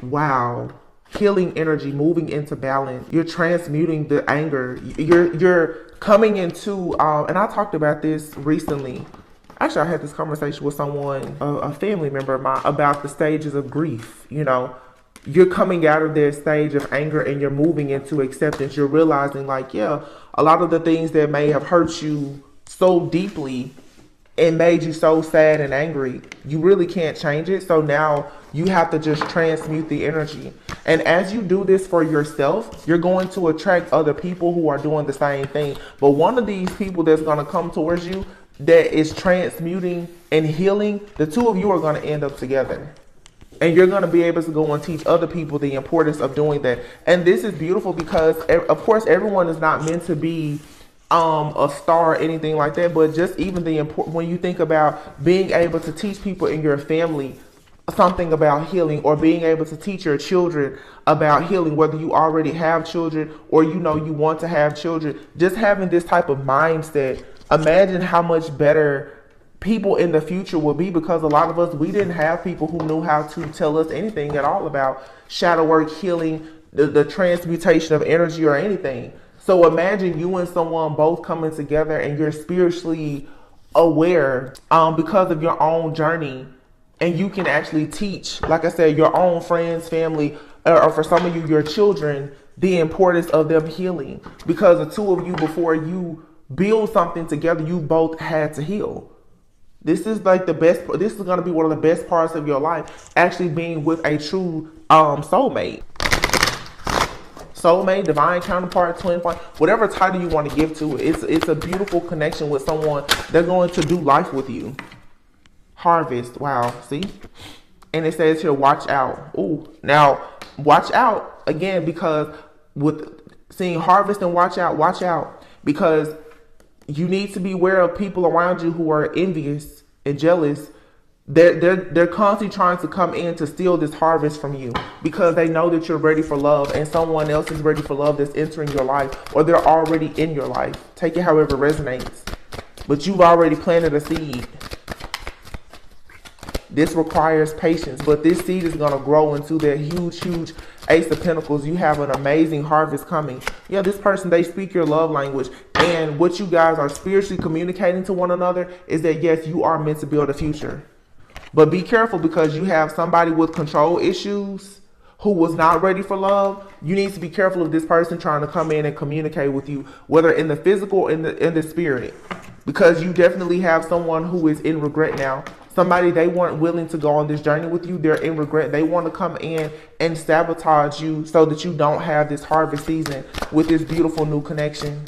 [SPEAKER 1] Wow. Healing energy, moving into balance. You're transmuting the anger. You're coming into, and I talked about this recently. Actually, I had this conversation with someone, a family member of mine, about the stages of grief. You know, you're coming out of their stage of anger and you're moving into acceptance. You're realizing, like, yeah, a lot of the things that may have hurt you so deeply and made you so sad and angry, you really can't change it. So now you have to just transmute the energy. And as you do this for yourself, you're going to attract other people who are doing the same thing. But one of these people that's going to come towards you that is transmuting and healing, the two of you are going to end up together. And you're going to be able to go and teach other people the importance of doing that. And this is beautiful because, of course, everyone is not meant to be a star or anything like that, but just even the important, when you think about being able to teach people in your family something about healing, or being able to teach your children about healing, whether you already have children or you know you want to have children, just having this type of mindset, imagine how much better people in the future will be, because a lot of us, we didn't have people who knew how to tell us anything at all about shadow work, healing, the transmutation of energy or anything. So imagine you and someone both coming together and you're spiritually aware because of your own journey and you can actually teach, like I said, your own friends, family, or for some of you, your children, the importance of them healing. Because the two of you, before you build something together, you both had to heal. This is like the best. This is going to be one of the best parts of your life, actually being with a true soulmate. Soulmate, divine counterpart, twin flame, whatever title you want to give to it. It's a beautiful connection with someone. They're going to do life with you. Harvest. Wow. See? And it says here, watch out. Ooh. Now, watch out again, because with seeing harvest and watch out, because you need to be aware of people around you who are envious and jealous. They're constantly trying to come in to steal this harvest from you, because they know that you're ready for love and someone else is ready for love that's entering your life, or they're already in your life. Take it however it resonates. But you've already planted a seed. This requires patience, but this seed is going to grow into that huge Ace of Pentacles. You have an amazing harvest coming. Yeah, this person, they speak your love language. And what you guys are spiritually communicating to one another is that, yes, you are meant to build a future. But be careful, because you have somebody with control issues who was not ready for love. You need to be careful of this person trying to come in and communicate with you, whether in the physical or in the spirit. Because you definitely have someone who is in regret now. Somebody, they weren't willing to go on this journey with you. They're in regret. They want to come in and sabotage you so that you don't have this harvest season with this beautiful new connection.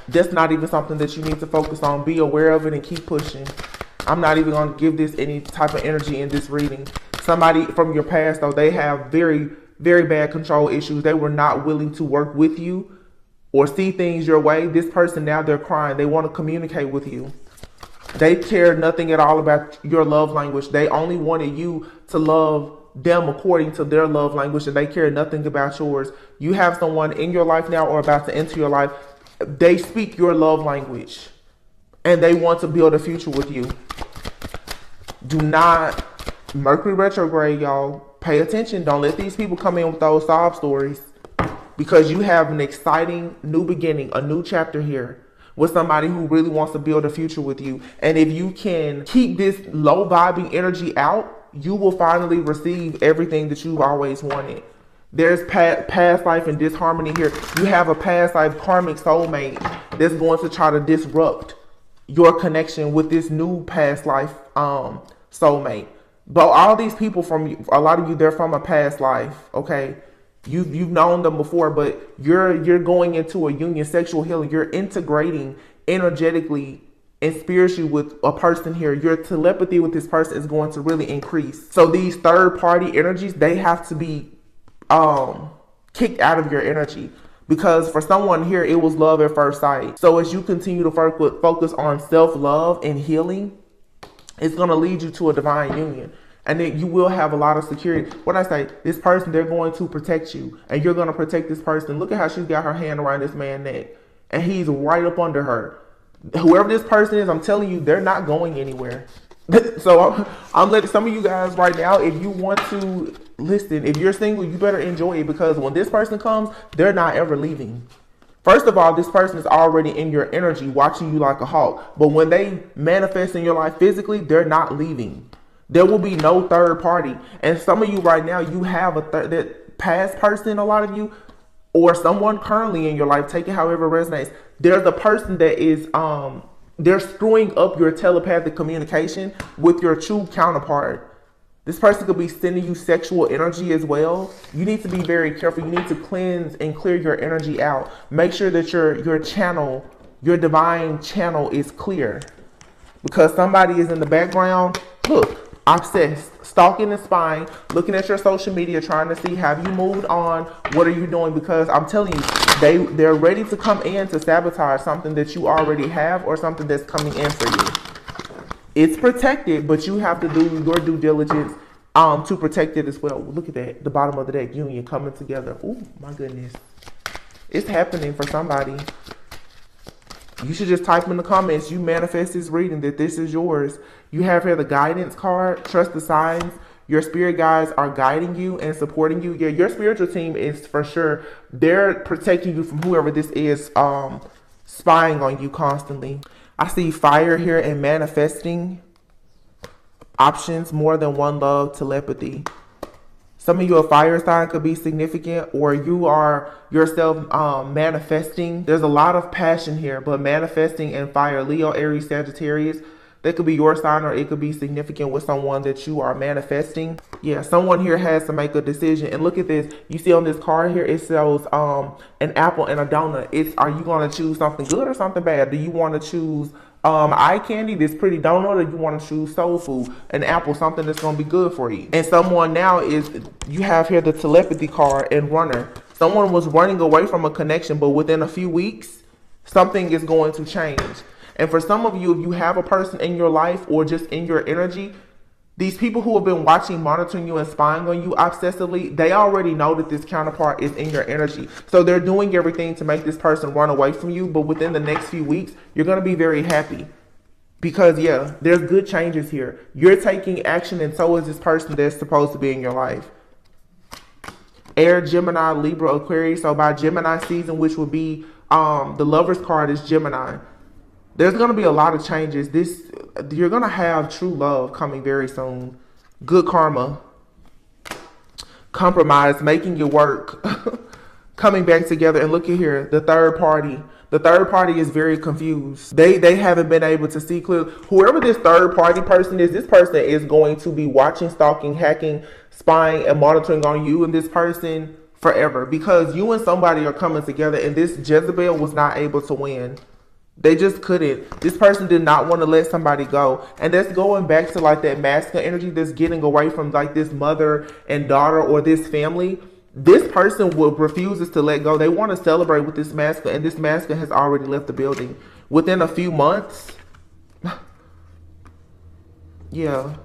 [SPEAKER 1] That's not even something that you need to focus on. Be aware of it and keep pushing. I'm not even going to give this any type of energy in this reading. Somebody from your past, though, they have very, very bad control issues. They were not willing to work with you or see things your way. This person, now they're crying. They want to communicate with you. They cared nothing at all about your love language. They only wanted you to love them according to their love language, and they cared nothing about yours. You have someone in your life now, or about to enter your life. They speak your love language, and they want to build a future with you. Do not, Mercury retrograde, y'all. Pay attention. Don't let these people come in with those sob stories, because you have an exciting new beginning, a new chapter here with somebody who really wants to build a future with you. And if you can keep this low vibing energy out, you will finally receive everything that you've always wanted. There's past life and disharmony here. You have a past life karmic soulmate that's going to try to disrupt your connection with this new past life soulmate. But all these people, from a lot of you, they're from a past life, okay? You've known them before, but you're going into a union, sexual healing. You're integrating energetically and spiritually with a person here. Your telepathy with this person is going to really increase. So these third party energies, they have to be kicked out of your energy, because for someone here, it was love at first sight. So as you continue to focus on self-love and healing, it's going to lead you to a divine union. And then you will have a lot of security. When I say this person, they're going to protect you, and you're going to protect this person. Look at how she's got her hand around this man's neck, and he's right up under her. Whoever this person is, I'm telling you, they're not going anywhere. So I'm letting some of you guys right now, if you want to listen, if you're single, you better enjoy it, because when this person comes, they're not ever leaving. First of all, this person is already in your energy, watching you like a hawk. But when they manifest in your life physically, they're not leaving. There will be no third party. And some of you right now, you have that past person, a lot of you, or someone currently in your life, take it however it resonates. There's a person that is, they're screwing up your telepathic communication with your true counterpart. This person could be sending you sexual energy as well. You need to be very careful. You need to cleanse and clear your energy out. Make sure that your channel, your divine channel, is clear. Because somebody is in the background, look, obsessed, stalking and spying, looking at your social media, trying to see, have you moved on? What are you doing? Because I'm telling you, they're ready to come in to sabotage something that you already have, or something that's coming in for you. It's protected, but you have to do your due diligence to protect it as well. Look at that, the bottom of the deck, union coming together. Oh my goodness, it's happening for somebody. You should just type in the comments, you manifest this reading, that this is yours. You have here the guidance card, trust the signs. Your spirit guides are guiding you and supporting you. Yeah, your spiritual team is for sure, they're protecting you from whoever this is spying on you constantly. I see fire here and manifesting. Options, more than one love, telepathy. Some of you, a fire sign could be significant, or you are yourself manifesting. There's a lot of passion here, but manifesting in fire. Leo, Aries, Sagittarius. That could be your sign, or it could be significant with someone that you are manifesting. Yeah, someone here has to make a decision. And look at this. You see on this card here, it shows an apple and a donut. Are you going to choose something good or something bad? Do you want to choose eye candy, this pretty donut, or you want to choose soul food, an apple, something that's going to be good for you? And someone now you have here the telepathy card and runner. Someone was running away from a connection, but within a few weeks, something is going to change. And for some of you, if you have a person in your life or just in your energy, these people who have been watching, monitoring you, and spying on you obsessively, they already know that this counterpart is in your energy. So they're doing everything to make this person run away from you. But within the next few weeks, you're going to be very happy. Because, yeah, there's good changes here. You're taking action, and so is this person that's supposed to be in your life. Air, Gemini, Libra, Aquarius. So by Gemini season, which would be the Lover's card is Gemini. There's going to be a lot of changes. You're going to have true love coming very soon. Good karma. Compromise, making it work. Coming back together. And look at here, the third party. The third party is very confused. They haven't been able to see clearly. Whoever this third party person is, this person is going to be watching, stalking, hacking, spying, and monitoring on you and this person forever. Because you and somebody are coming together, and this Jezebel was not able to win. They just couldn't. This person did not want to let somebody go. And that's going back to like that masculine energy that's getting away from like this mother and daughter or this family. This person refuses to let go. They want to celebrate with this masculine, and this masculine has already left the building. Within a few months. Yeah.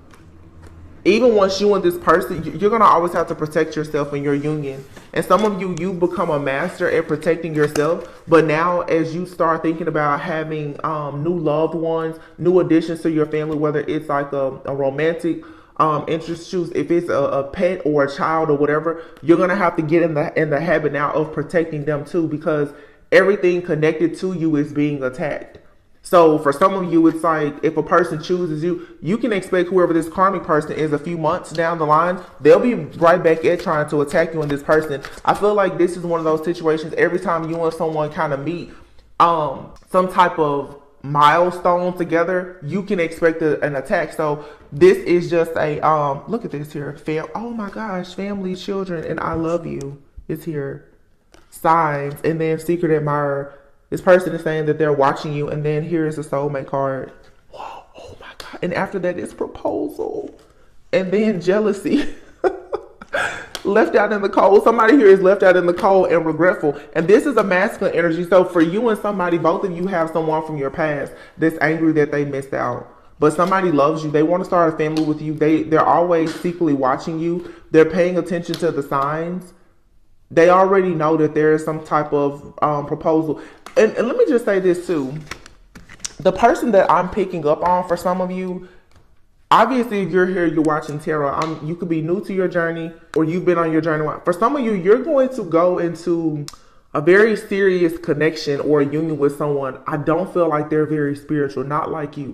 [SPEAKER 1] Even once you and this person, you're going to always have to protect yourself in your union. And some of you become a master at protecting yourself. But now as you start thinking about having new loved ones, new additions to your family, whether it's like a romantic interest, choose if it's a pet or a child or whatever, you're going to have to get in the habit now of protecting them too, because everything connected to you is being attacked. So for some of you, it's like if a person chooses you, you can expect whoever this karmic person is a few months down the line, they'll be right back at trying to attack you and this person. I feel like this is one of those situations every time you and someone kind of meet some type of milestone together, you can expect an attack. So this is just a, look at this here. Oh my gosh, family, children, and I love you is here. Signs, and then secret admirer. This person is saying that they're watching you, and then here is a soulmate card. Whoa, oh my God. And after that is proposal. And then jealousy. Left out in the cold. Somebody here is left out in the cold and regretful. And this is a masculine energy. So for you and somebody, both of you have someone from your past that's angry that they missed out. But somebody loves you. They want to start a family with you. They're always secretly watching you. They're paying attention to the signs. They already know that there is some type of proposal. And let me just say this too. The person that I'm picking up on for some of you, obviously if you're here, you're watching tarot, you could be new to your journey or you've been on your journey. For some of you, you're going to go into a very serious connection or a union with someone. I don't feel like they're very spiritual, not like you.